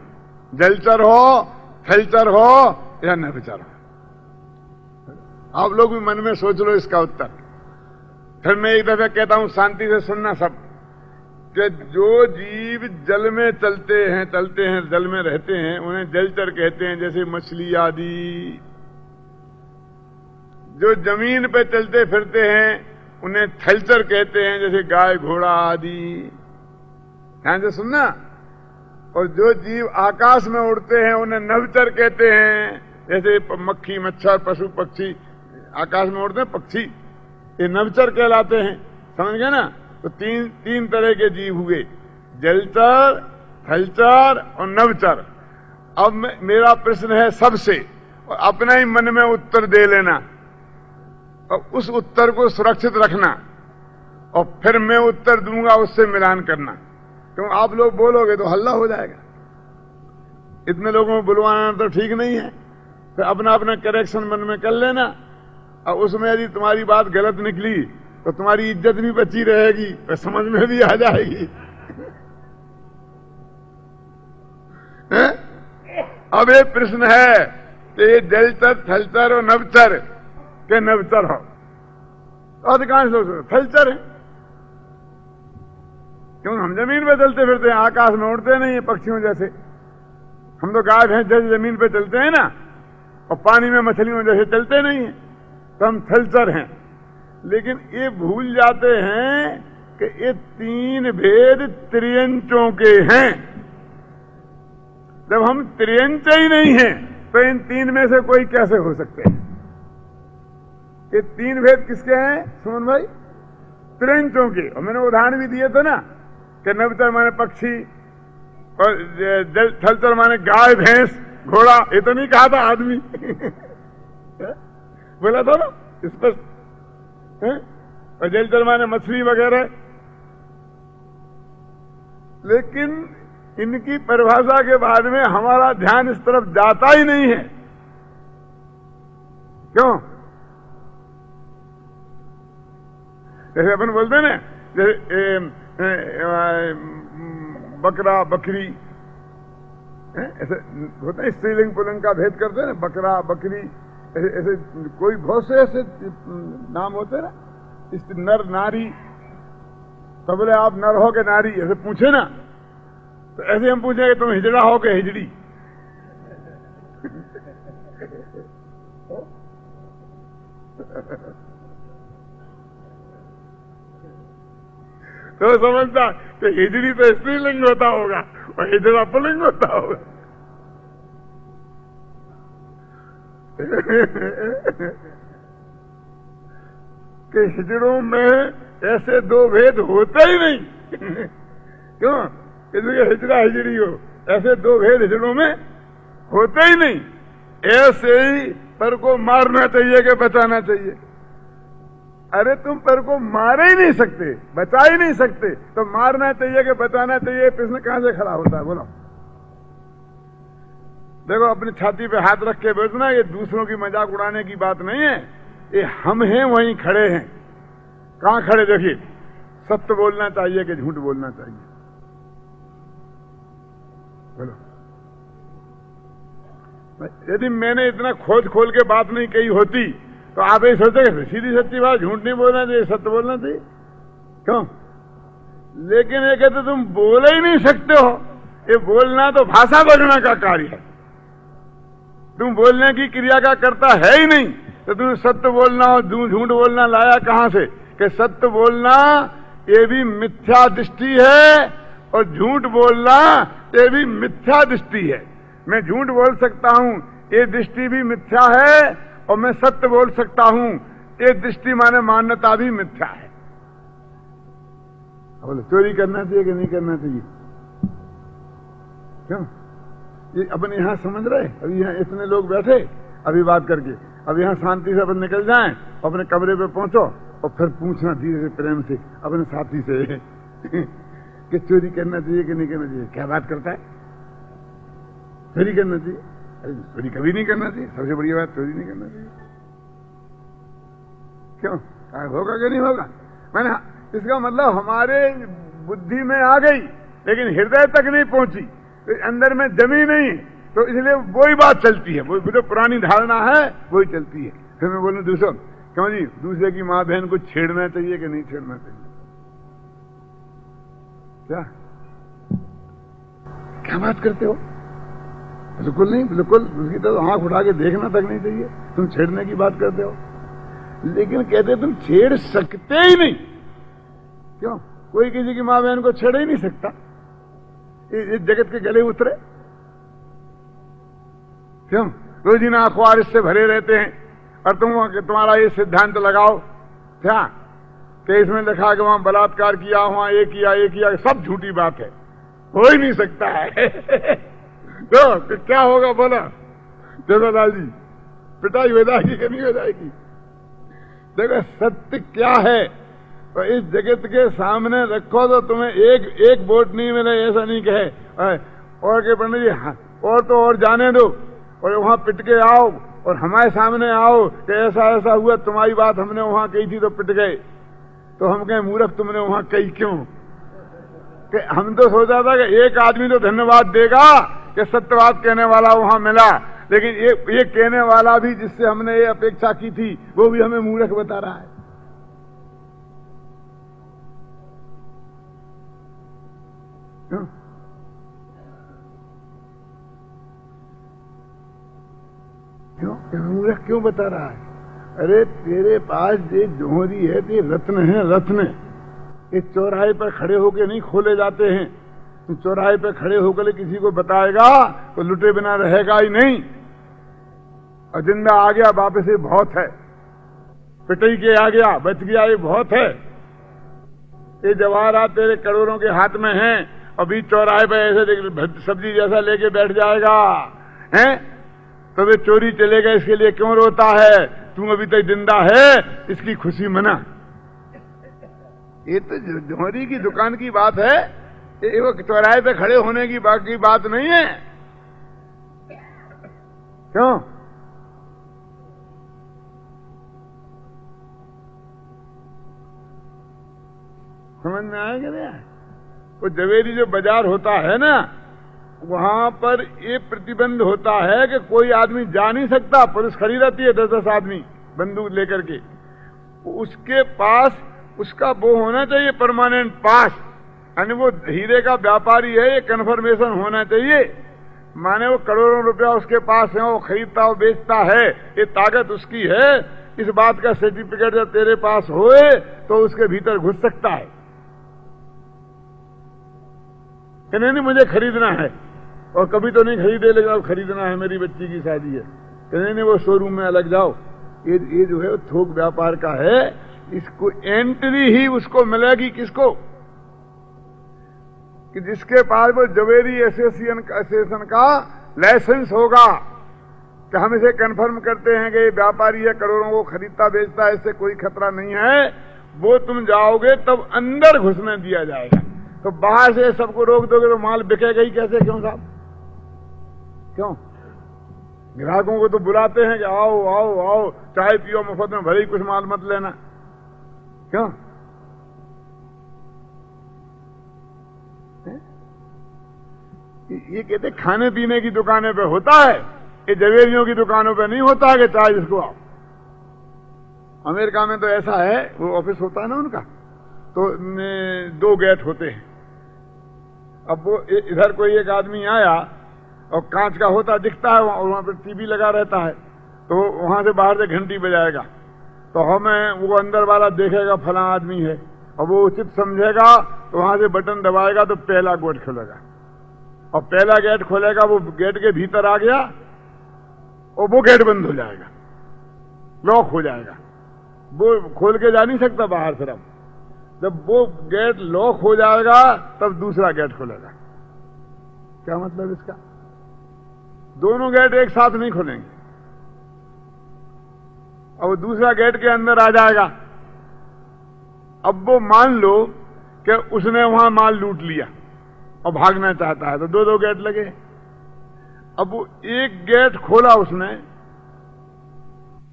जलचर हो, थलचर हो या नभचर हो? आप लोग भी मन में सोच लो इसका उत्तर। फिर मैं एक दफे कहता हूं, शांति से सुनना सब, कि जो जीव जल में चलते हैं जल में रहते हैं उन्हें जलचर कहते हैं, जैसे मछली आदि। जो जमीन पे चलते फिरते हैं उन्हें थलचर कहते हैं, जैसे गाय घोड़ा आदि। ध्यान से सुनना। और जो जीव आकाश में उड़ते हैं उन्हें नभचर कहते हैं, जैसे मक्खी, मच्छर, पशु पक्षी आकाश में उड़ते हैं पक्षी, ये नभचर कहलाते हैं। समझ गए ना? तो तीन तरह के जीव हुए, जलचर, थलचर और नभचर। अब मेरा प्रश्न है सबसे, और अपना ही मन में उत्तर दे लेना और उस उत्तर को सुरक्षित रखना, और फिर मैं उत्तर दूंगा उससे मिलान करना। क्यों आप लोग बोलोगे तो हल्ला हो जाएगा। इतने लोगों को बुलवाना तो ठीक नहीं है। फिर अपना अपना करेक्शन मन में कर लेना, और उसमें यदि तुम्हारी बात गलत निकली तो तुम्हारी इज्जत भी बची रहेगी और समझ में भी आ जाएगी। अब ये प्रश्न है कि ये जलचर, थलचर और नभचर के नभचर हो। अधिकांश लोग थलचर है, क्यों? हम जमीन पे चलते फिरते हैं, आकाश में उड़ते नहीं है पक्षियों जैसे। हम तो गाय भैंस जैसे जमीन पे चलते हैं ना, और पानी में मछलियों जैसे चलते नहीं है, तो हम थलचर हैं। लेकिन ये भूल जाते हैं कि ये तीन भेद त्रियंचों के हैं। जब हम त्रियंच ही नहीं हैं तो इन तीन में से कोई कैसे हो सकते हैं? ये तीन भेद किसके हैं सुमन भाई? त्रियंचों के। और मैंने उदाहरण भी दिए थे ना कि नभचर माने पक्षी और थलचर माने गाय भैंस घोड़ा। ये तो नहीं कहा था आदमी बोला था ना स्पष्ट। और जलचर माने मछली वगैरह। लेकिन इनकी परिभाषा के बाद में हमारा ध्यान इस तरफ जाता ही नहीं है। क्यों? जैसे अपन बोलते हैं ना, जैसे बकरा बकरी, ऐसे होता है, स्त्रीलिंग पुल्लिंग का भेद करते हैं ना, बकरा बकरी, ऐसे कोई बहुत से ऐसे नाम होते हैं ना, इस नर नारी। तो बोले आप नर हो के नारी, ऐसे पूछे ना, तो ऐसे हम पूछेंगे तुम हिजड़ा हो के हिजड़ी। तो समझता कि हिजड़ी तो स्त्रीलिंग होता होगा और हिजड़ा पुल्लिंग होता होगा। कि हिजड़ों में ऐसे दो भेद होते ही नहीं। क्यों? इसलिए हिजड़ा हिजड़ी हो, ऐसे दो भेद हिजड़ों में होते ही नहीं। ऐसे ही पर को मारना चाहिए कि बचाना चाहिए? अरे तुम पर को मार ही नहीं सकते, बचा ही नहीं सकते, तो मारना चाहिए कि बचाना चाहिए? प्रश्न कहां से खड़ा होता है बोलो? देखो अपनी छाती पे हाथ रख के बैठना, ये दूसरों की मजाक उड़ाने की बात नहीं है। ये हम हैं वहीं खड़े हैं। कहां खड़े? देखिए, सत्य बोलना चाहिए कि झूठ बोलना चाहिए? बोलो। यदि मैंने इतना खोज खोल के बात नहीं कही होती तो आप ये सोचेंगे सीधी सच्ची बात, झूठ नहीं बोलना चाहिए, सत्य बोलना चाहिए। क्यों? लेकिन ये कहते तुम बोल ही नहीं सकते हो। ये बोलना तो भाषा बदलना का कार्य है, तुम बोलने की क्रिया का करता है ही नहीं। तो तुम सत्य बोलना और झूठ बोलना लाया कहां से? कि सत्य बोलना ये भी मिथ्या दृष्टि है और झूठ बोलना ये भी मिथ्या दृष्टि है। मैं झूठ बोल सकता हूं, ये दृष्टि भी मिथ्या है, और मैं सत्य बोल सकता हूं, ये दृष्टि माने मान्यता भी मिथ्या है। बोले चोरी करना चाहिए कि नहीं करना चाहिए? क्यों? ये अपन यहां समझ रहे, अभी यहां इतने लोग बैठे अभी बात करके, अब यहां शांति से अपन निकल जाएं, अपने कमरे पे पहुंचो और फिर पूछना धीरे से प्रेम से अपने साथी से कि चोरी करना चाहिए कि नहीं करना चाहिए। क्या बात करता है? चोरी करना चाहिए? अरे चोरी कभी नहीं करना चाहिए, सबसे बड़ी बात चोरी नहीं करना चाहिए। क्यों? होगा कि नहीं होगा? मैंने इसका मतलब हमारे बुद्धि में आ गई लेकिन हृदय तक नहीं पहुंची, तो अंदर में जमी नहीं, तो इसलिए वही बात चलती है, वो जो पुरानी धारणा है वही चलती है। फिर मैं बोलूं दूसरों, क्यों जी दूसरे की माँ बहन को छेड़ना चाहिए कि नहीं छेड़ना चाहिए? क्या बात करते हो? बिल्कुल नहीं, बिल्कुल उसकी तरफ आंख उठा के देखना तक नहीं चाहिए, तुम छेड़ने की बात करते हो। लेकिन कहते तुम छेड़ सकते ही नहीं। क्यों? कोई किसी की माँ बहन को छेड़ ही नहीं सकता, इस जगत के गले उतरे। क्यों? रोजीना अखबार इससे भरे रहते हैं और तुम्हारा ये सिद्धांत लगाओ क्या कि इसमें लिखा कि वहां बलात्कार किया, वहां ये किया, सब झूठी बात है, हो ही नहीं सकता है। तो क्या होगा बोला देवलाल जी? पिटाई हो जाएगी कि नहीं हो जाएगी? देखो सत्य क्या है, तो इस जगत के सामने रखो तो तुम्हें एक वोट नहीं मिले, ऐसा नहीं कहे और के पंडित जी और तो और जाने दो और वहां पिट के आओ और हमारे सामने आओ कि ऐसा ऐसा हुआ, तुम्हारी बात हमने वहां कही थी तो पिट गए। तो हम कहें मूर्ख तुमने वहां कही क्यों? कि हम तो सोचा था कि एक आदमी तो धन्यवाद देगा कि सत्यवाद कहने वाला वहां मिला, लेकिन ये कहने वाला भी जिससे हमने ये अपेक्षा की थी वो भी हमें मूर्ख बता रहा है। क्यों मूर्ख क्यों बता रहा है? अरे तेरे पास ये जोहरी है, ये रत्न है, रत्न ये चौराहे पर खड़े होके नहीं खोले जाते हैं। तो चौराहे पर खड़े होकर किसी को बताएगा तो लुटे बिना रहेगा ही नहीं, और जिंदा आ गया वापस ये बहुत है, पिटाई के आ गया बच गया ये बहुत है। ये जवाहरात तेरे करोड़ों के हाथ में हैं और बीच चौराहे पर ऐसे सब्जी जैसा लेके बैठ जाएगा हैं, तो वे चोरी चलेगा इसके लिए क्यों रोता है? तू अभी तक जिंदा है, इसकी खुशी मना। ये तो जोहरी की दुकान की बात है, ये वो चौराहे पे खड़े होने की बात नहीं है। क्यों? समझ में आया कि नहीं? वो जवेरी जो बाजार होता है ना, वहां पर ये प्रतिबंध होता है कि कोई आदमी जा नहीं सकता, पुलिस खड़ी रहती है 10-10 आदमी बंदूक लेकर के, उसके पास उसका वो होना चाहिए परमानेंट पास, यानी वो हीरे का व्यापारी है, ये कन्फर्मेशन होना चाहिए, माने वो करोड़ों रुपया उसके पास है, वो खरीदता और बेचता है, ये ताकत उसकी है, इस बात का सर्टिफिकेट जब तेरे पास होए तो उसके भीतर घुस सकता है। नहीं मुझे खरीदना है, और कभी तो नहीं खरीदे, लेकिन अब खरीदना है, मेरी बच्ची की शादी है, नहीं वो शोरूम में अलग जाओ। ये जो है थोक व्यापार का है, इसको एंट्री ही उसको मिलेगी किसको? कि जिसके पास वो जवेरी एसोसिएशन का लाइसेंस होगा कि हम इसे कंफर्म करते हैं कि ये व्यापारी है, करोड़ों को खरीदता बेचता है, इससे कोई खतरा नहीं है, वो तुम जाओगे तब अंदर घुसने दिया जाएगा। तो बाहर से सबको रोक दोगे तो माल बिकेगा ही कैसे? क्यों साहब? क्यों? ग्राहकों को तो बुलाते हैं कि आओ आओ आओ चाय पियो मुफ्त में, भले ही कुछ माल मत लेना। क्यों? ये कहते खाने पीने की दुकानें पे होता है, ये जवेरियों की दुकानों पे नहीं होता है कि चाय जिसको आओ। अमेरिका में तो ऐसा है, वो ऑफिस होता है ना उनका, तो 2 गेट होते हैं। अब वो इधर कोई एक आदमी आया और कांच का होता दिखता है और वहां पर टीवी लगा रहता है, तो वहां से बाहर से घंटी बजाएगा, तो हमें वो अंदर वाला देखेगा फला आदमी है, और वो उचित समझेगा तो वहां से बटन दबाएगा तो पहला गेट खुलेगा, और पहला गेट खोलेगा, वो गेट के भीतर आ गया और वो गेट बंद हो जाएगा, लॉक हो जाएगा। वो खोल के जा नहीं सकता बाहर से। जब वो गेट लॉक हो जाएगा तब दूसरा गेट खुलेगा। क्या मतलब इसका? दोनों गेट एक साथ नहीं खुलेंगे। अब वो दूसरा गेट के अंदर आ जाएगा। अब वो मान लो कि उसने वहां माल लूट लिया और भागना चाहता है, तो दो दो गेट लगे। अब वो एक गेट खोला उसने,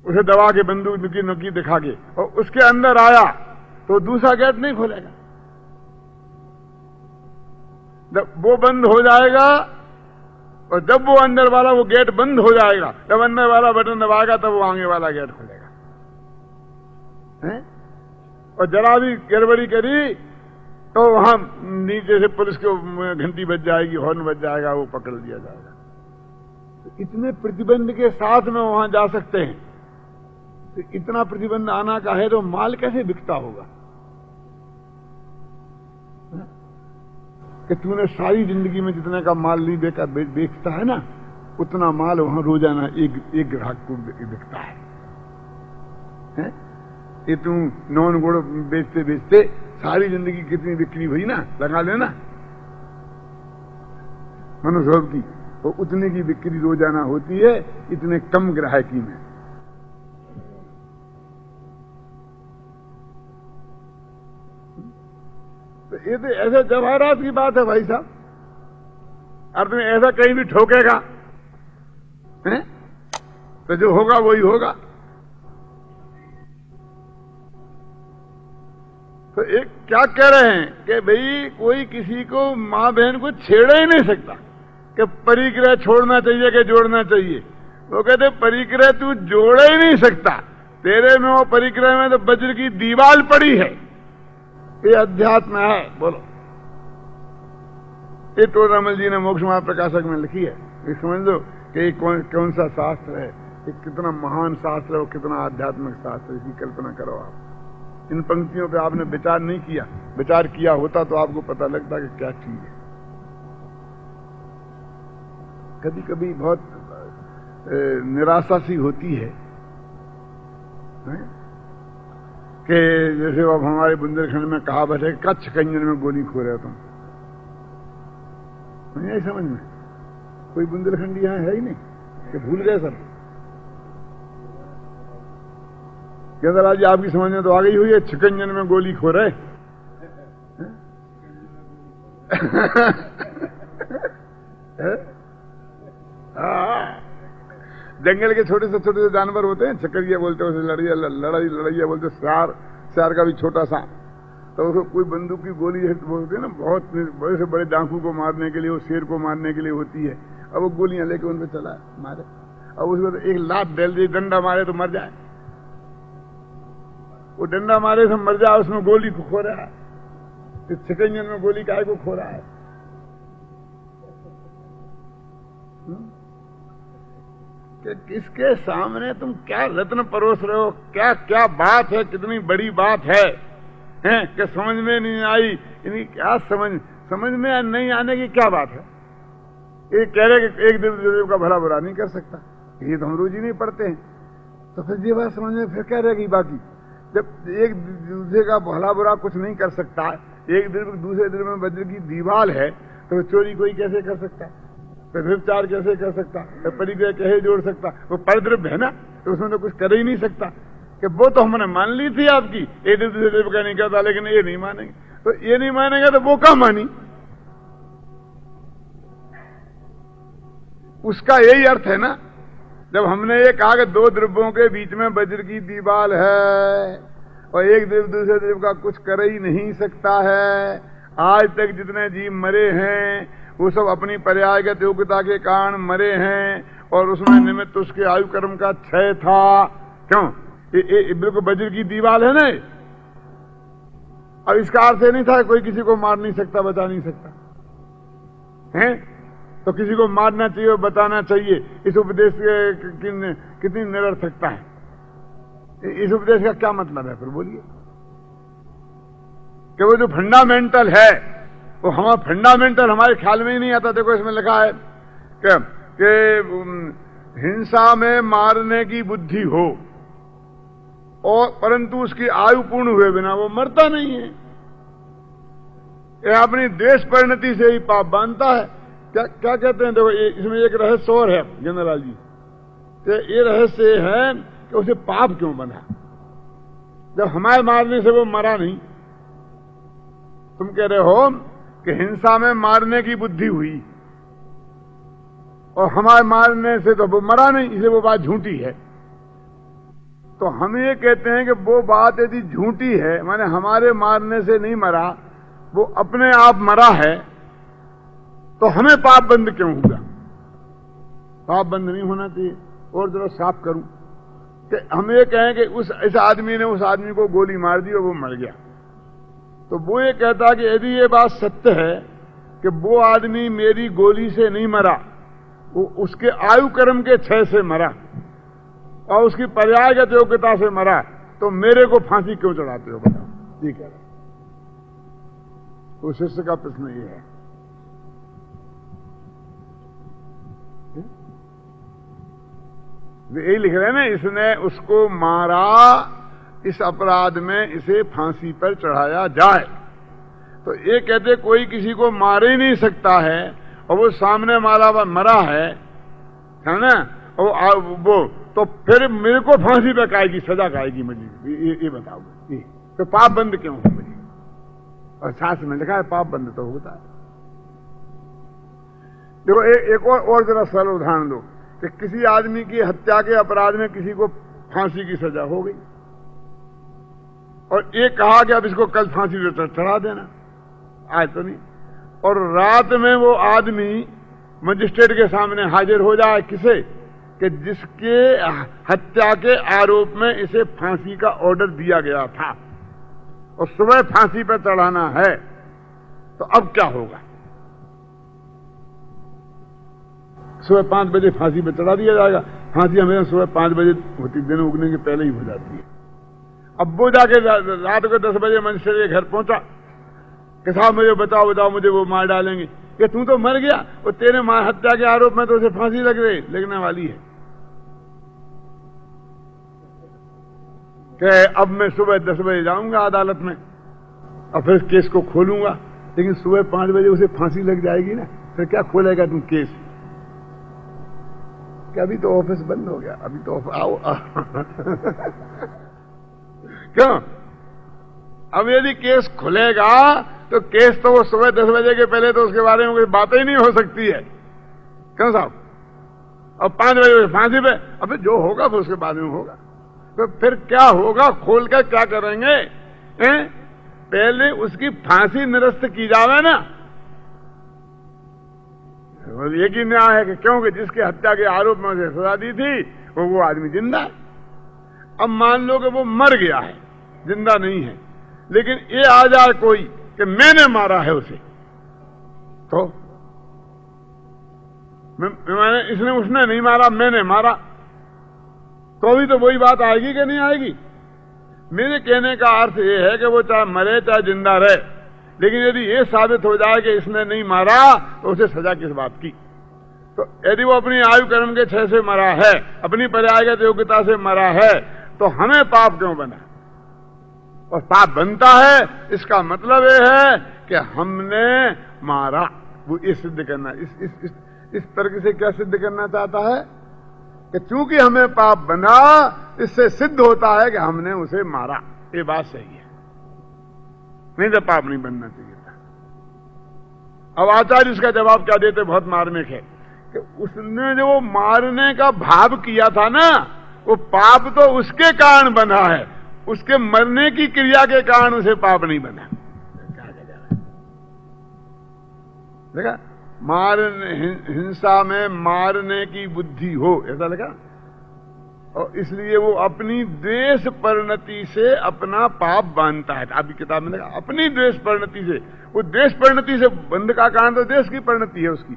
उसे दबा के बंदूक की नोकी दिखा के, और उसके अंदर आया तो दूसरा गेट नहीं खोलेगा। जब वो बंद हो जाएगा और जब वो अंदर वाला वो गेट बंद हो जाएगा, जब अंदर वाला बटन दबाएगा तब वो आगे वाला गेट खुलेगा। हैं? और जरा भी गड़बड़ी करी तो वहां नीचे से पुलिस को घंटी बज जाएगी, हॉर्न बज जाएगा, वो पकड़ लिया जाएगा। तो इतने प्रतिबंध के साथ में वहां जा सकते हैं। तो इतना प्रतिबंध आना का है तो माल कैसे बिकता होगा? कि तूने सारी जिंदगी में जितने का माल नहीं बेचता है ना, उतना माल वहां रोजाना एक ग्राहक को बिकता है। ये तू नॉन गुड़ बेचते बेचते सारी जिंदगी कितनी बिक्री हुई ना, लगा लेना मनुष्य की, तो उतने की बिक्री रोजाना होती है इतने कम ग्राहकी में। तो ये तो ऐसे जवाहरात की बात है भाई साहब। और तुम्हें ऐसा कहीं भी ठोकेगा है तो जो होगा वही होगा। तो एक क्या कह रहे हैं कि भाई कोई किसी को मां बहन को छेड़ ही नहीं सकता कि परिग्रह छोड़ना चाहिए कि जोड़ना चाहिए। वो कहते परिग्रह तू जोड़ ही नहीं सकता, तेरे में वो परिग्रह में तो वज्र की दीवार पड़ी है। ये अध्यात्म है। बोलो, ये टोडामल जी ने मोक्ष महाप्रकाशक में लिखी है। ये समझ लो कि ये कौन सा शास्त्र है, ये कितना महान शास्त्र है और कितना आध्यात्मिक शास्त्र है। इसकी कल्पना करो आप। इन पंक्तियों पे आपने विचार नहीं किया, विचार किया होता तो आपको पता लगता कि क्या चीज है। कभी कभी बहुत निराशा सी होती है कि जैसे अब हमारे बुंदेलखंड में कहावत है, कच्छ कंजन में गोली खो रहे हो तुम। नहीं आई समझ में? कोई बुंदेलखंडी यहां है ही नहीं कि भूल गए सब। क्या जी आपकी समझ में तो आ गई हुई है, छिकंजन में गोली खो रहे। जंगल के छोटे से जानवर होते हैं, छकरिया बोलते हैं उसे, लड़ैया बोलते हैं, सियार का भी छोटा सा। तो उसको कोई बंदूक की गोली बोलते हैं ना, बहुत बड़े से बड़े डाकू को मारने के लिए, वो शेर को मारने के लिए होती है। अब वो गोलियां लेके उन पर चला मारे, अब उसको तो एक लात डाल दी, डंडा मारे तो मर जाए। वो डंडा मारे से मर जाए, उसमें गोली को खो रहा है। इस छिकंजन में गोली काहे को खो रहा है? कि किसके सामने तुम क्या रत्न परोस रहे हो? क्या क्या बात है, कितनी बड़ी बात है, हैं कि समझ में नहीं आई। इन्हीं क्या समझ में नहीं आने की क्या बात है? ये कह रहे कि एक देव का भला बुरा नहीं कर सकता, ये तो हम रोज ही नहीं पढ़ते हैं। तो फिर ये बात समझ में फिर क्या रहेगी बाकी? जब एक दूसरे का भला बुरा कुछ नहीं कर सकता, एक दिल दूसरे दिल में वज्र की दीवार है, तो चोरी कोई कैसे कर सकता? तो व्यभिचार कैसे कर सकता? तो परिग्रह कैसे जोड़ सकता? वो परद्रव्य है ना, तो उसमें तो कुछ कर ही नहीं सकता। कि वो तो हमने मान ली थी आपकी, एक दिल दूसरे दिल का नहीं करता, लेकिन ये नहीं मानेंगे। तो ये नहीं मानेगा तो वो क्या मानी? उसका यही अर्थ है ना, जब हमने ये कहा कि दो द्रव्यों के बीच में वज्र की दीवार है और एक द्रव्य दूसरे द्रव्य का कुछ कर ही नहीं सकता है। आज तक जितने जीव मरे हैं वो सब अपनी पर्यायगत योग्यता के कारण मरे हैं, और उसमें निमित्त उसके आयु कर्म का क्षय था। क्यों? ये बिल्कुल वज्र की दीवार है ना। अब इसका अर्थ नहीं था कोई किसी को मार नहीं सकता, बचा नहीं सकता है। तो किसी को मारना चाहिए और बताना चाहिए, इस उपदेश कितनी निरर्थकता है। इस उपदेश का क्या मतलब है फिर बोलिए? कि वो जो फंडामेंटल है वो फंडामेंटल हमारे ख्याल में ही नहीं आता। देखो इसमें लिखा है कि हिंसा में मारने की बुद्धि हो और परंतु उसकी आयु पूर्ण हुए बिना वो मरता नहीं है। यह अपनी द्वेष परिणति से ही पाप बांधता है। क्या क्या कहते हैं, देखो इसमें एक रहस्य और है जनरल जी। तो ये रहस्य है कि उसे पाप क्यों बना। जब हमारे मारने से वो मरा नहीं, तुम कह रहे हो कि हिंसा में मारने की बुद्धि हुई और हमारे मारने से तो वो मरा नहीं, इसलिए वो बात झूठी है। तो हम ये कहते हैं कि वो बात यदि झूठी है, माने हमारे मारने से नहीं मरा, वो अपने आप मरा है, तो हमें पाप बंद क्यों हुआ। पाप बंद नहीं होना चाहिए। और जरा साफ करूं कि हम ये कहें कि इस आदमी ने उस आदमी को गोली मार दी और वो मर गया, तो वो ये कहता कि यदि ये बात सत्य है कि वो आदमी मेरी गोली से नहीं मरा, वो उसके आयु कर्म के क्षय से मरा और उसकी पर्यायगत योग्यता से मरा, तो मेरे को फांसी क्यों चढ़ाते हो, बताओ। ठीक है, तो शिष्य का प्रश्न ये है। यही लिख रहे हैं ना, इसने उसको मारा, इस अपराध में इसे फांसी पर चढ़ाया जाए। तो ये कहते कोई किसी को मार ही नहीं सकता है और वो सामने मरा है ना, और वो तो फिर मेरे को फांसी पे काएगी, सजा काएगी मुझे, ये बताओ। ये तो पाप बंद क्यों हो मुझे। और शास्त्र में लिखा है पाप बंद तो होता है। देखो एक और जरा सरल उदाहरण दो कि किसी आदमी की हत्या के अपराध में किसी को फांसी की सजा हो गई और ये कहा कि अब इसको कल फांसी पे चढ़ा देना, आज तो नहीं, और रात में वो आदमी मजिस्ट्रेट के सामने हाजिर हो जाए, किसे कि जिसके हत्या के आरोप में इसे फांसी का ऑर्डर दिया गया था और सुबह फांसी पर चढ़ाना है, तो अब क्या होगा। सुबह 5 बजे फांसी पर चढ़ा दिया जाएगा। फांसी हमेशा सुबह 5 बजे होती, दिन उगने के पहले ही हो जाती है। अब वो जाके रात को 10 बजे मजिस्ट्रेट के घर पहुंचा कि साहब मुझे बताओ मुझे वो मार डालेंगे। कि तू तो मर गया और तेरे हत्या के आरोप में तो उसे फांसी लगने वाली है। कि अब मैं सुबह 10 बजे जाऊंगा अदालत में और फिर केस को खोलूंगा, लेकिन सुबह 5 बजे उसे फांसी लग जाएगी ना, फिर क्या खोलेगा तुम केस। कि अभी तो ऑफिस बंद हो गया, अभी तो आओ क्यों। अब यदि केस खुलेगा तो केस तो वो सुबह 10 बजे के पहले तो उसके बारे में कोई बात ही नहीं हो सकती है, क्यों साहब। अब 5 बजे फांसी पे, अब जो होगा फिर उसके बाद में होगा। तो फिर क्या होगा, खोल कर क्या करेंगे, पहले उसकी फांसी निरस्त की जावे ना। एक ही न्याय है कि क्योंकि जिसके हत्या के आरोप में उसे सजा दी थी वो आदमी जिंदा है। अब मान लो कि वो मर गया है, जिंदा नहीं है, लेकिन ये आ जाए कोई कि मैंने मारा है उसे, तो उसने नहीं मारा, मैंने मारा, तो अभी तो वही बात आएगी कि नहीं आएगी। मेरे कहने का अर्थ ये है कि वो चाहे मरे चाहे जिंदा रहे, लेकिन यदि ये साबित हो जाए कि इसने नहीं मारा तो उसे सजा किस बात की। तो यदि वो अपनी आयु कर्म के क्षय से मरा है, अपनी पर्यायगत योग्यता से मरा है, तो हमें पाप क्यों बना। और पाप बनता है, इसका मतलब यह है कि हमने मारा। वो ये सिद्ध करना, इस तर्क से क्या सिद्ध करना चाहता है कि चूंकि हमें पाप बना, इससे सिद्ध होता है कि हमने उसे मारा। ये बात सही है, नहीं तो पाप नहीं बनना चाहिए था। अब आचार्य इसका जवाब क्या देते, बहुत मार्मिक है, कि उसने जो मारने का भाव किया था ना, वो पाप तो उसके कारण बना है, उसके मरने की क्रिया के कारण उसे पाप नहीं बना। देखा, हिंसा में मारने की बुद्धि हो, ऐसा लगा, और इसलिए वो अपनी द्वेष परिणति से अपना पाप बांधता है। अभी किताब में लगा, अपनी द्वेष परिणति से, वो द्वेष परिणति से, बंध का कारण तो देश की परिणति है उसकी,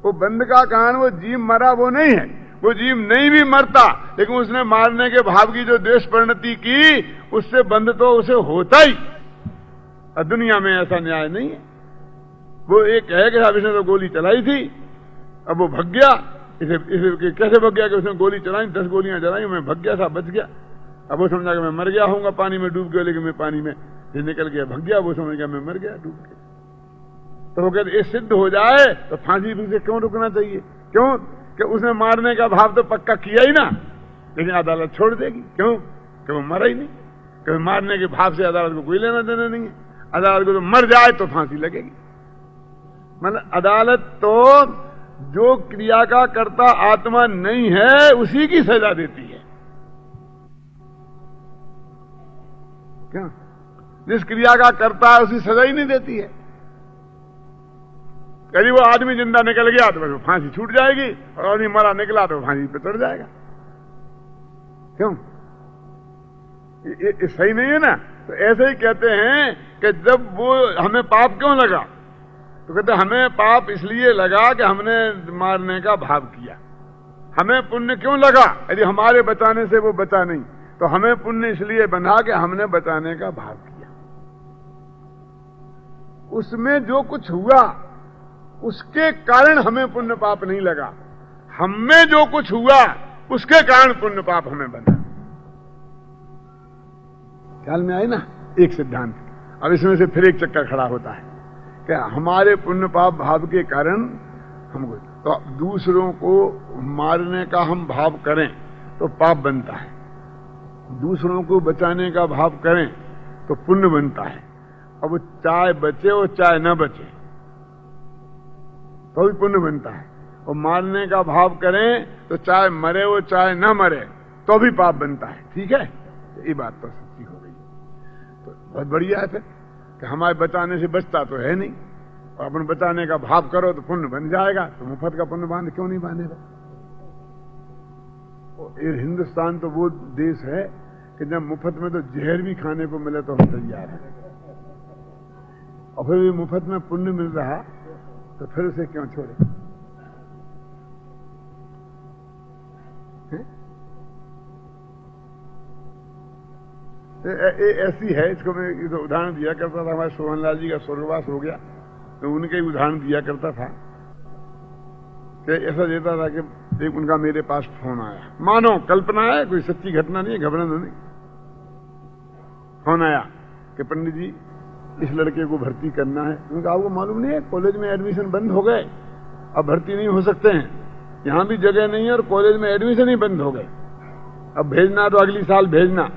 वो बंध का कारण वो जीव मरा वो नहीं है। वो जीव नहीं भी मरता, लेकिन उसने मारने के भाव की जो द्वेष परिणति की, उससे बंध तो उसे होता ही। और दुनिया में ऐसा न्याय नहीं है। वो एक है कि साहब इसने तो गोली चलाई थी, अब वो भग गया, इसे कैसे भग गया कि उसने गोली चलाई, 10 गोलियां चलाई, मैं भग गया था, बच गया। अब वो समझा कि मैं मर गया होऊंगा पानी में डूब गया, लेकिन मैं पानी में फिर निकल गया, भग गया, वो समझ गया मैं मर गया डूब के। तो वो कहते ये सिद्ध हो जाए तो फांसी से क्यों रुकना चाहिए? क्यों कि उसने मारने का भाव तो पक्का किया ही ना, लेकिन अदालत छोड़ देगी। क्यों कि वो मरा ही नहीं। कभी मारने के भाव से अदालत को कोई लेना देना नहीं है। अदालत को तो मर जाए तो फांसी लगेगी। मतलब अदालत तो जो क्रिया का कर्ता आत्मा नहीं है उसी की सजा देती है। क्या? जिस क्रिया का कर्ता है उसी सजा ही नहीं देती है। यदि वो आदमी जिंदा निकल गया तो बस फांसी छूट जाएगी, और आदमी मरा निकला तो फांसी पे चढ़ जाएगा। क्यों? ये सही नहीं है ना। तो ऐसे ही कहते हैं कि जब वो हमें पाप क्यों लगा, तो कहते हमें पाप इसलिए लगा कि हमने मारने का भाव किया। हमें पुण्य क्यों लगा? यदि हमारे बचाने से वो बचा नहीं, तो हमें पुण्य इसलिए बना कि हमने बचाने का भाव किया। उसमें जो कुछ हुआ उसके कारण हमें पुण्य पाप नहीं लगा, हमें जो कुछ हुआ उसके कारण पुण्य पाप हमें बना। ख्याल में आए ना एक सिद्धांत। अब इसमें से फिर एक चक्कर खड़ा होता है कि हमारे पुण्य पाप भाव के कारण हमको, तो दूसरों को मारने का हम भाव करें तो पाप बनता है, दूसरों को बचाने का भाव करें तो पुण्य बनता है। अब चाहे बचे और चाहे न बचे तो भी पुण्य बनता है, और मारने का भाव करें तो चाहे मरे वो चाहे न मरे तो भी पाप बनता है। ठीक है, ये बात तो सच्ची हो गई। तो बहुत बढ़िया है फिर कि हमारे बचाने से बचता तो है नहीं, और अपन बचाने का भाव करो तो पुण्य बन जाएगा। तो मुफ्त का पुण्य बांध क्यों नहीं बांधेगा? ये हिंदुस्तान तो वो देश है कि जब मुफ्त में तो जहर भी खाने को मिले तो हम तैयार हैं, और फिर भी मुफ्त में पुण्य मिल रहा तो फिर उसे क्यों छोड़े? ऐसी है, इसको मैं तो उदाहरण दिया करता था। हमारे सोहनलाल जी का स्वर्गवास हो गया तो उनके ही उदाहरण दिया करता था कि ऐसा देता था कि एक उनका मेरे पास फोन आया, मानो कल्पना है, कोई सच्ची घटना नहीं है, घबराना नहीं। फोन आया कि पंडित जी इस लड़के को भर्ती करना है। उनका आपको मालूम नहीं है कॉलेज में एडमिशन बंद हो गए, अब भर्ती नहीं हो सकते हैं, यहां भी जगह नहीं है और कॉलेज में एडमिशन ही बंद हो गए, अब भेजना तो अगली साल भेजना।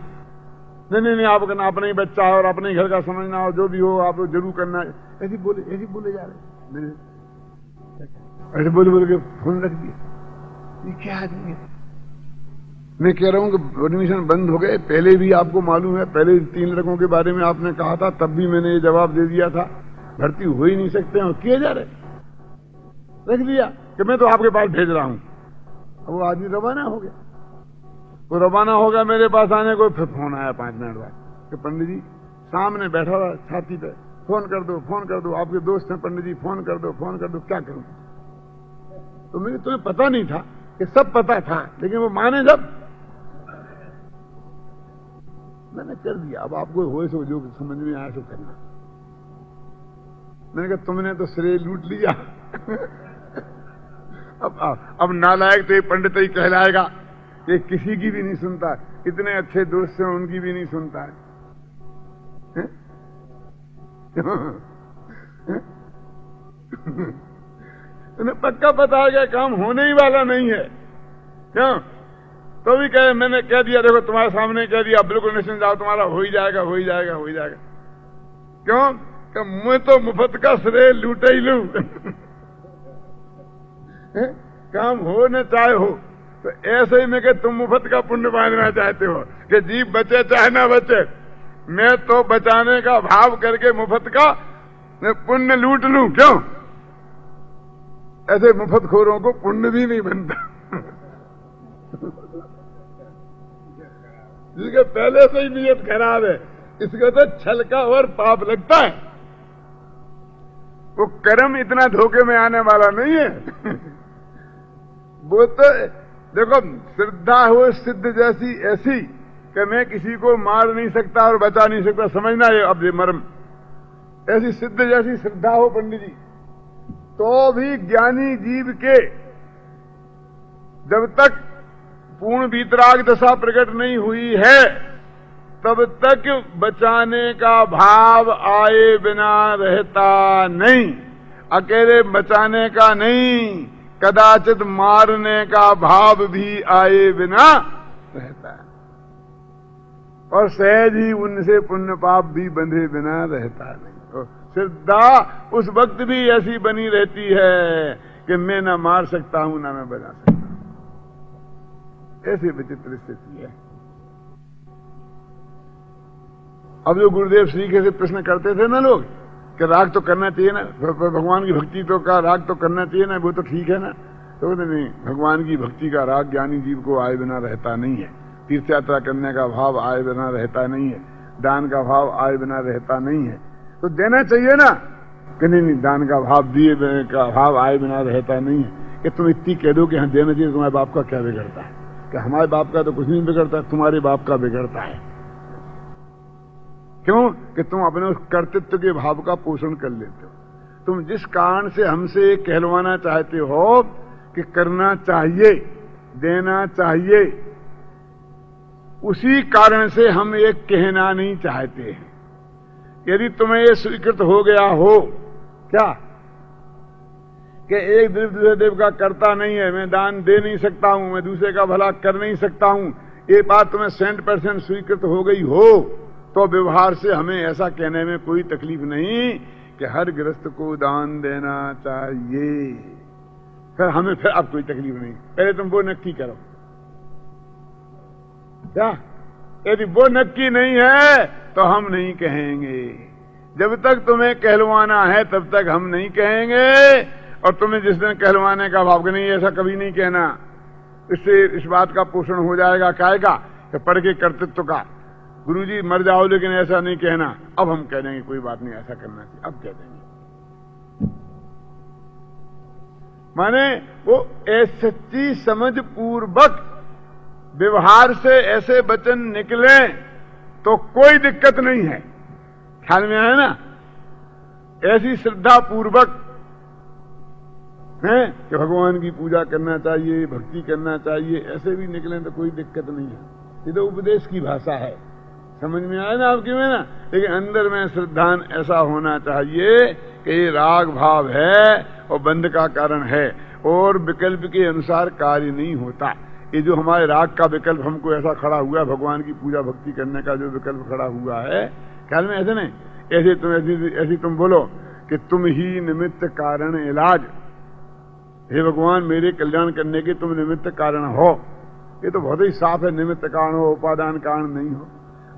नहीं आप करना, अपना ही बच्चा है और अपने ही घर का समझना हो, जो भी हो आप लोग जरूर करना है। ऐसे बोले जा रहे, ऐसे बोले के फोन रख दिया। ये क्या आदमी है? मैं कह रहा हूं कि एडमिशन बंद हो गए, पहले भी आपको मालूम है, पहले 3 लड़कों के बारे में आपने कहा था, तब भी मैंने ये जवाब दे दिया था, भर्ती हो ही नहीं सकते हैं और किए जा रहे। रख दिया कि मैं तो आपके पास भेज रहा हूं। अब वो आदमी रवाना हो गया, वो रवाना हो गया मेरे पास आने को। फिर फोन आया 5 मिनट बाद कि पंडित जी सामने बैठा हुआ छाती पे, फोन कर दो, आपके दोस्त हैं पंडित जी, फोन कर दो। क्या करूं? तो मुझे तुम्हें पता नहीं था कि सब पता था, लेकिन वो माने जब मैंने कर दिया। अब आपको हो सो जो समझ में आया सो करना। मैंने कहा तुमने तो श्रेय लूट लिया। अब नालायक तो ये पंडित ही कहलाएगा, ये किसी की भी नहीं सुनता, इतने अच्छे दोस्त हैं उनकी भी नहीं सुनता है। उन्हें पक्का पता है कि काम होने ही वाला नहीं है। क्यों? तो भी कहे मैंने कह दिया, देखो तुम्हारे सामने कह दिया, बिल्कुल निश्चिंत जाओ, तुम्हारा हो ही जाएगा। क्यों? कि मैं तो मुफ्त का श्रेय लूटे ही लू। काम हो न चाहे हो। तो ऐसे ही मैं कि तुम मुफ्त का पुण्य बांधना चाहते हो कि जीव बचे चाहे ना बचे, मैं तो बचाने का भाव करके मुफ्त का पुण्य लूट लूं। क्यों? ऐसे मुफ्त खोरों को पुण्य भी नहीं बनता। जिसके पहले से ही नियत खराब है, इसको तो छल का और पाप लगता है। वो कर्म इतना धोखे में आने वाला नहीं है। वो तो देखो श्रद्धा हो सिद्ध जैसी ऐसी कि मैं किसी को मार नहीं सकता और बचा नहीं सकता, समझना ये अब ये मर्म। ऐसी सिद्ध जैसी श्रद्धा हो पंडित जी, तो भी ज्ञानी जीव के जब तक पूर्ण वीतराग दशा प्रकट नहीं हुई है तब तक बचाने का भाव आए बिना रहता नहीं। अकेले बचाने का नहीं, कदाचित मारने का भाव भी आए बिना रहता है। और सहज ही उनसे पुण्य पाप भी बंधे बिना रहता नहीं। तो श्रद्धा उस वक्त भी ऐसी बनी रहती है कि मैं ना मार सकता हूं ना मैं बचा सकता हूं। ऐसी विचित्र स्थिति है। अब जो गुरुदेव श्री के से प्रश्न करते थे ना लोग कि राग तो करना चाहिए ना, भगवान की भक्ति तो का राग तो करना चाहिए ना, वो तो ठीक है ना, तो नहीं, भगवान की भक्ति का राग ज्ञानी जीव को आए बिना रहता नहीं है। तीर्थ यात्रा करने का भाव आए बिना रहता नहीं है। दान का भाव आए बिना रहता नहीं है। तो देना चाहिए ना कि नहीं, दान का भाव दिए का भाव आए बिना रहता नहीं है। कि तुम इतनी कह दो कि हाँ देना चाहिए, तुम्हारे बाप का क्या बिगड़ता है? कि हमारे बाप का तो कुछ नहीं बिगड़ता, तुम्हारे बाप का बिगड़ता है। क्यों? कि तुम अपने उस कर्तृत्व के भाव का पोषण कर लेते हो। तुम जिस कारण से हमसे कहलवाना चाहते हो कि करना चाहिए, देना चाहिए, उसी कारण से हम ये कहना नहीं चाहते हैं। यदि तुम्हें ये स्वीकृत हो गया हो क्या कि एक देव दूसरे देव का करता नहीं है, मैं दान दे नहीं सकता हूं, मैं दूसरे का भला कर नहीं सकता हूं, ये बात तुम्हें 100% स्वीकृत हो गई हो तो व्यवहार से हमें ऐसा कहने में कोई तकलीफ नहीं कि हर गृहस्थ को दान देना चाहिए। फिर हमें फिर अब कोई तकलीफ नहीं। पहले तुम वो नक्की करो क्या? यदि वो नक्की नहीं है तो हम नहीं कहेंगे। जब तक तुम्हें कहलवाना है तब तक हम नहीं कहेंगे। और तुम्हें जिस दिन कहलवाने का भाव नहीं, ऐसा कभी नहीं कहना, इससे इस बात का पोषण हो जाएगा काय का कि पढ़ के कर्तृत्व का। गुरुजी मर जाओ लेकिन ऐसा नहीं कहना। अब हम कह देंगे कोई बात नहीं, ऐसा करना चाहिए, अब कह देंगे। माने वो सच्ची समझ पूर्वक व्यवहार से ऐसे वचन निकले तो कोई दिक्कत नहीं है। ख्याल में आया ना? ऐसी श्रद्धा पूर्वक है कि भगवान की पूजा करना चाहिए, भक्ति करना चाहिए, ऐसे भी निकले तो कोई दिक्कत नहीं है। ये तो उपदेश की भाषा है, समझ में आया ना आपकी में ना? लेकिन अंदर में श्रद्धान ऐसा होना चाहिए कि ये राग भाव है और बंध का कारण है और विकल्प के अनुसार कार्य नहीं होता। ये जो हमारे राग का विकल्प हमको ऐसा खड़ा हुआ है, भगवान की पूजा भक्ति करने का जो विकल्प खड़ा हुआ है, ख्याल में ऐसे नहीं, ऐसी तुम बोलो कि तुम ही निमित्त कारण इलाज, हे भगवान मेरे कल्याण करने के तुम निमित्त कारण हो। ये तो बहुत ही साफ है, निमित्त कारण हो, उपादान कारण नहीं हो।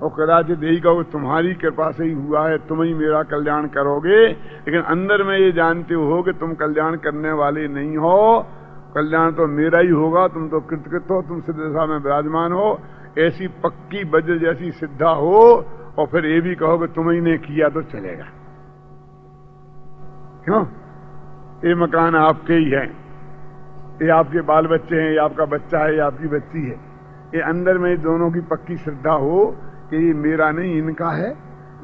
और कदाचित यही कहो तुम्हारी कृपा से ही हुआ है, तुम ही मेरा कल्याण करोगे, लेकिन अंदर में ये जानते हो कि तुम कल्याण करने वाले नहीं हो, कल्याण तो मेरा ही होगा, तुम तो कृतकृत हो, तुम सिद्ध दशा में विराजमान हो। ऐसी पक्की वज्र जैसी सिद्धा हो और फिर ये भी कहो कि तुम ही ने किया तो चलेगा। क्यों? ये मकान आपके ही है, ये आपके बाल बच्चे हैं, ये आपका बच्चा है, ये आपकी बच्ची है। ये अंदर में दोनों की पक्की श्रद्धा हो कि ये मेरा नहीं इनका है,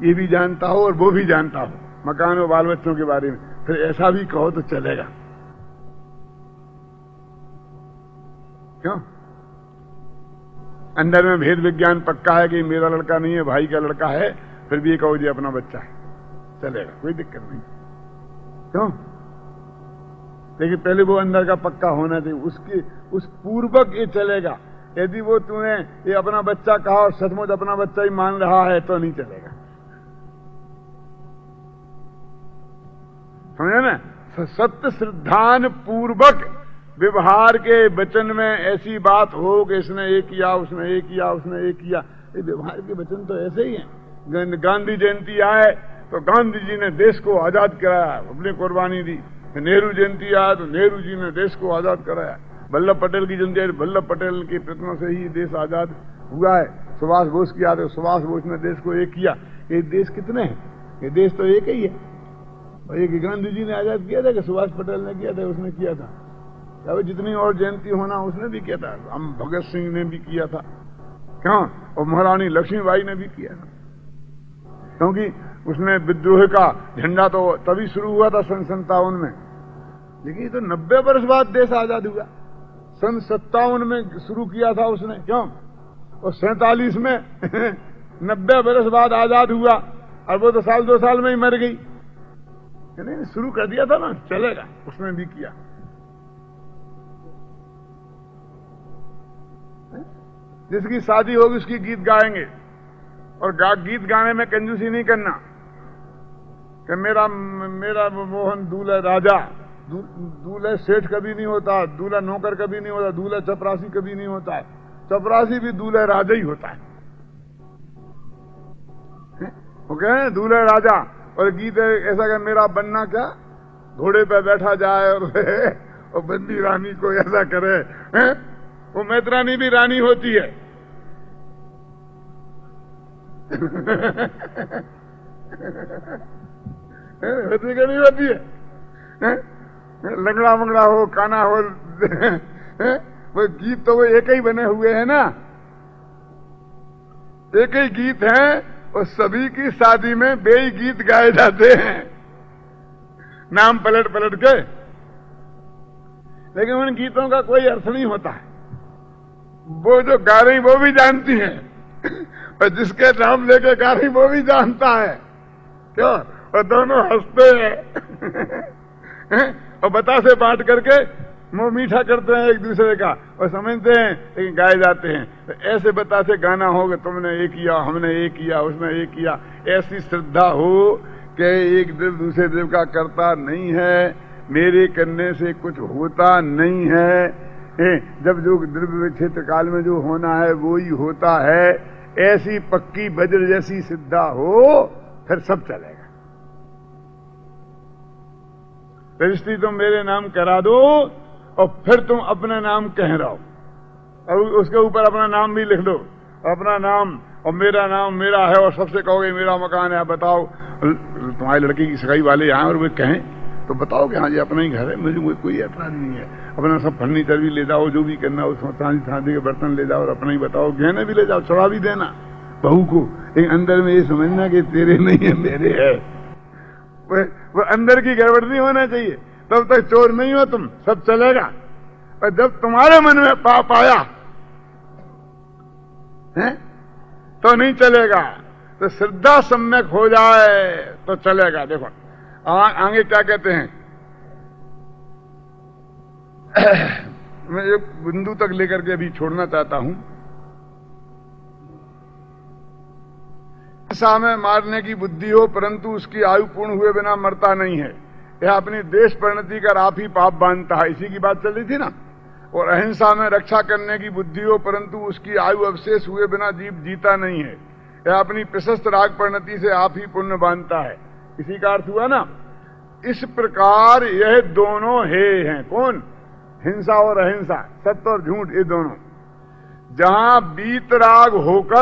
ये भी जानता हो और वो भी जानता हो मकान और बाल बच्चों के बारे में, फिर ऐसा भी कहो तो चलेगा। क्यों? अंदर में भेद विज्ञान पक्का है कि मेरा लड़का नहीं है, भाई का लड़का है, फिर भी कहो जी अपना बच्चा है, चलेगा, कोई दिक्कत नहीं। क्यों? लेकिन पहले वो अंदर का पक्का होना चाहिए, उसके उस पूर्वक ये चलेगा। यदि वो तुम्हें ये अपना बच्चा कहा और सचमुच अपना बच्चा ही मान रहा है तो नहीं चलेगा। समझे ना? सत्य श्रद्धान पूर्वक व्यवहार के वचन में ऐसी बात हो कि इसने ये किया, उसने ये किया, उसने ये किया। ये व्यवहार के वचन तो ऐसे ही हैं। गांधी जयंती आए तो गांधी जी ने देश को आजाद कराया, अपनी कुर्बानी दी। नेहरू जयंती आया तो नेहरू जी ने देश को आजाद कराया। वल्लभ पटेल की जयंती, वल्लभ पटेल की प्रतिमा से ही देश आजाद हुआ है। सुभाष बोस की आते, सुभाष बोस ने देश को एक किया। ये देश कितने हैं? ये देश तो एक ही है। और एक गांधी जी ने आजाद किया था कि सुभाष पटेल ने किया था, उसने किया था। अब जितनी और जयंती होना उसने भी किया था, हम भगत सिंह ने भी किया था। क्यों? और महारानी लक्ष्मीबाई ने भी किया था, क्योंकि उसने विद्रोह का झंडा तो तभी शुरू हुआ था 57 में, लेकिन ये तो 90 वर्ष बाद देश आजाद हुआ। सन 57 में शुरू किया था उसने, क्यों? और 47 में 90 बरस बाद आजाद हुआ, और वो तो साल 2 साल में ही मर गई। नहीं, शुरू कर दिया था ना, चलेगा, उसने भी किया। जिसकी शादी होगी उसकी गीत गाएंगे, और गीत गाने में कंजूसी नहीं करना कि मेरा मोहन दूल्हा राजा। दूल्हा सेठ कभी नहीं होता, दूल्हा नौकर कभी नहीं होता, दूल्हा चपरासी कभी नहीं होता है। चपरासी भी दूल्हा राजा ही होता है, ओके? दूल्हा राजा। और गीत ऐसा कि मेरा बनना क्या, घोड़े पे बैठा जाए और बंदी रानी को ऐसा करे, वो मैत्रानी भी रानी होती है। होती कि नहीं होती है? लंगड़ा मंगड़ा हो, काना हो, वो गीत तो वो एक ही बने हुए हैं ना, एक ही गीत है, और सभी की शादी में बेई गीत गाए जाते हैं, नाम पलट पलट के। लेकिन उन गीतों का कोई अर्थ नहीं होता है। वो जो गा रही वो भी जानती है, और जिसके नाम लेके गा रही वो भी जानता है, क्यों? और दोनों हंसते हैं और बतासे बांट करके मुंह मीठा करते हैं एक दूसरे का, और समझते हैं, लेकिन गाए जाते हैं। तो ऐसे बतासे गाना हो कि तुमने ये किया, हमने ये किया, उसने ये किया, ऐसी श्रद्धा हो कि एक देव दूसरे देव का करता नहीं है, मेरे करने से कुछ होता नहीं है, जब जो द्रव्य क्षेत्र काल में जो होना है वो ही होता है, ऐसी पक्की वज्र जैसी श्रद्धा हो, फिर सब चलेगा। रजिस्ट्री तुम मेरे नाम करा दो, और फिर तुम अपना नाम कह रहा हो, और उसके ऊपर अपना नाम भी लिख दो, अपना नाम और मेरा नाम मेरा है, और सबसे कहोगे मेरा मकान है, बताओ तुम्हारी लड़की की सगाई वाले यहाँ और वे कहें तो बताओ कि हाँ जी अपना ही घर है, मुझे कोई ऐतराज नहीं है। अपना सब फर्नीचर भी ले जाओ, जो भी करना हो, शादी के बर्तन ले जाओ, और अपना ही बताओ, गहने भी ले जाओ, चढ़ा भी देना बहू को, लेकिन अंदर में ये समझना कि तेरे नहीं है मेरे है। वो अंदर की गड़बड़ नहीं होना चाहिए, तब तक चोर नहीं हो तुम, सब चलेगा। और जब तुम्हारे मन में पाप आया है तो नहीं चलेगा। तो श्रद्धा सम्यक हो जाए तो चलेगा। देखो आगे क्या कहते हैं, मैं एक बिंदु तक लेकर के अभी छोड़ना चाहता हूं। हिंसा में मारने की बुद्धि हो, परंतु उसकी आयु पूर्ण हुए बिना मरता नहीं है, यह अपनी देश परिणति कर आप ही पाप बांधता है। इसी की बात चल रही थी ना। और अहिंसा में रक्षा करने की बुद्धि हो, परंतु उसकी आयु अवशेष हुए बिना जीव जीता नहीं है, यह अपनी प्रशस्त राग परिणति से आप ही पुण्य बांधता है। इसी का अर्थ हुआ ना। इस प्रकार यह दोनों हे हैं, कौन? हिंसा और अहिंसा, सत्य और झूठ, ये दोनों। जहां बीतराग होकर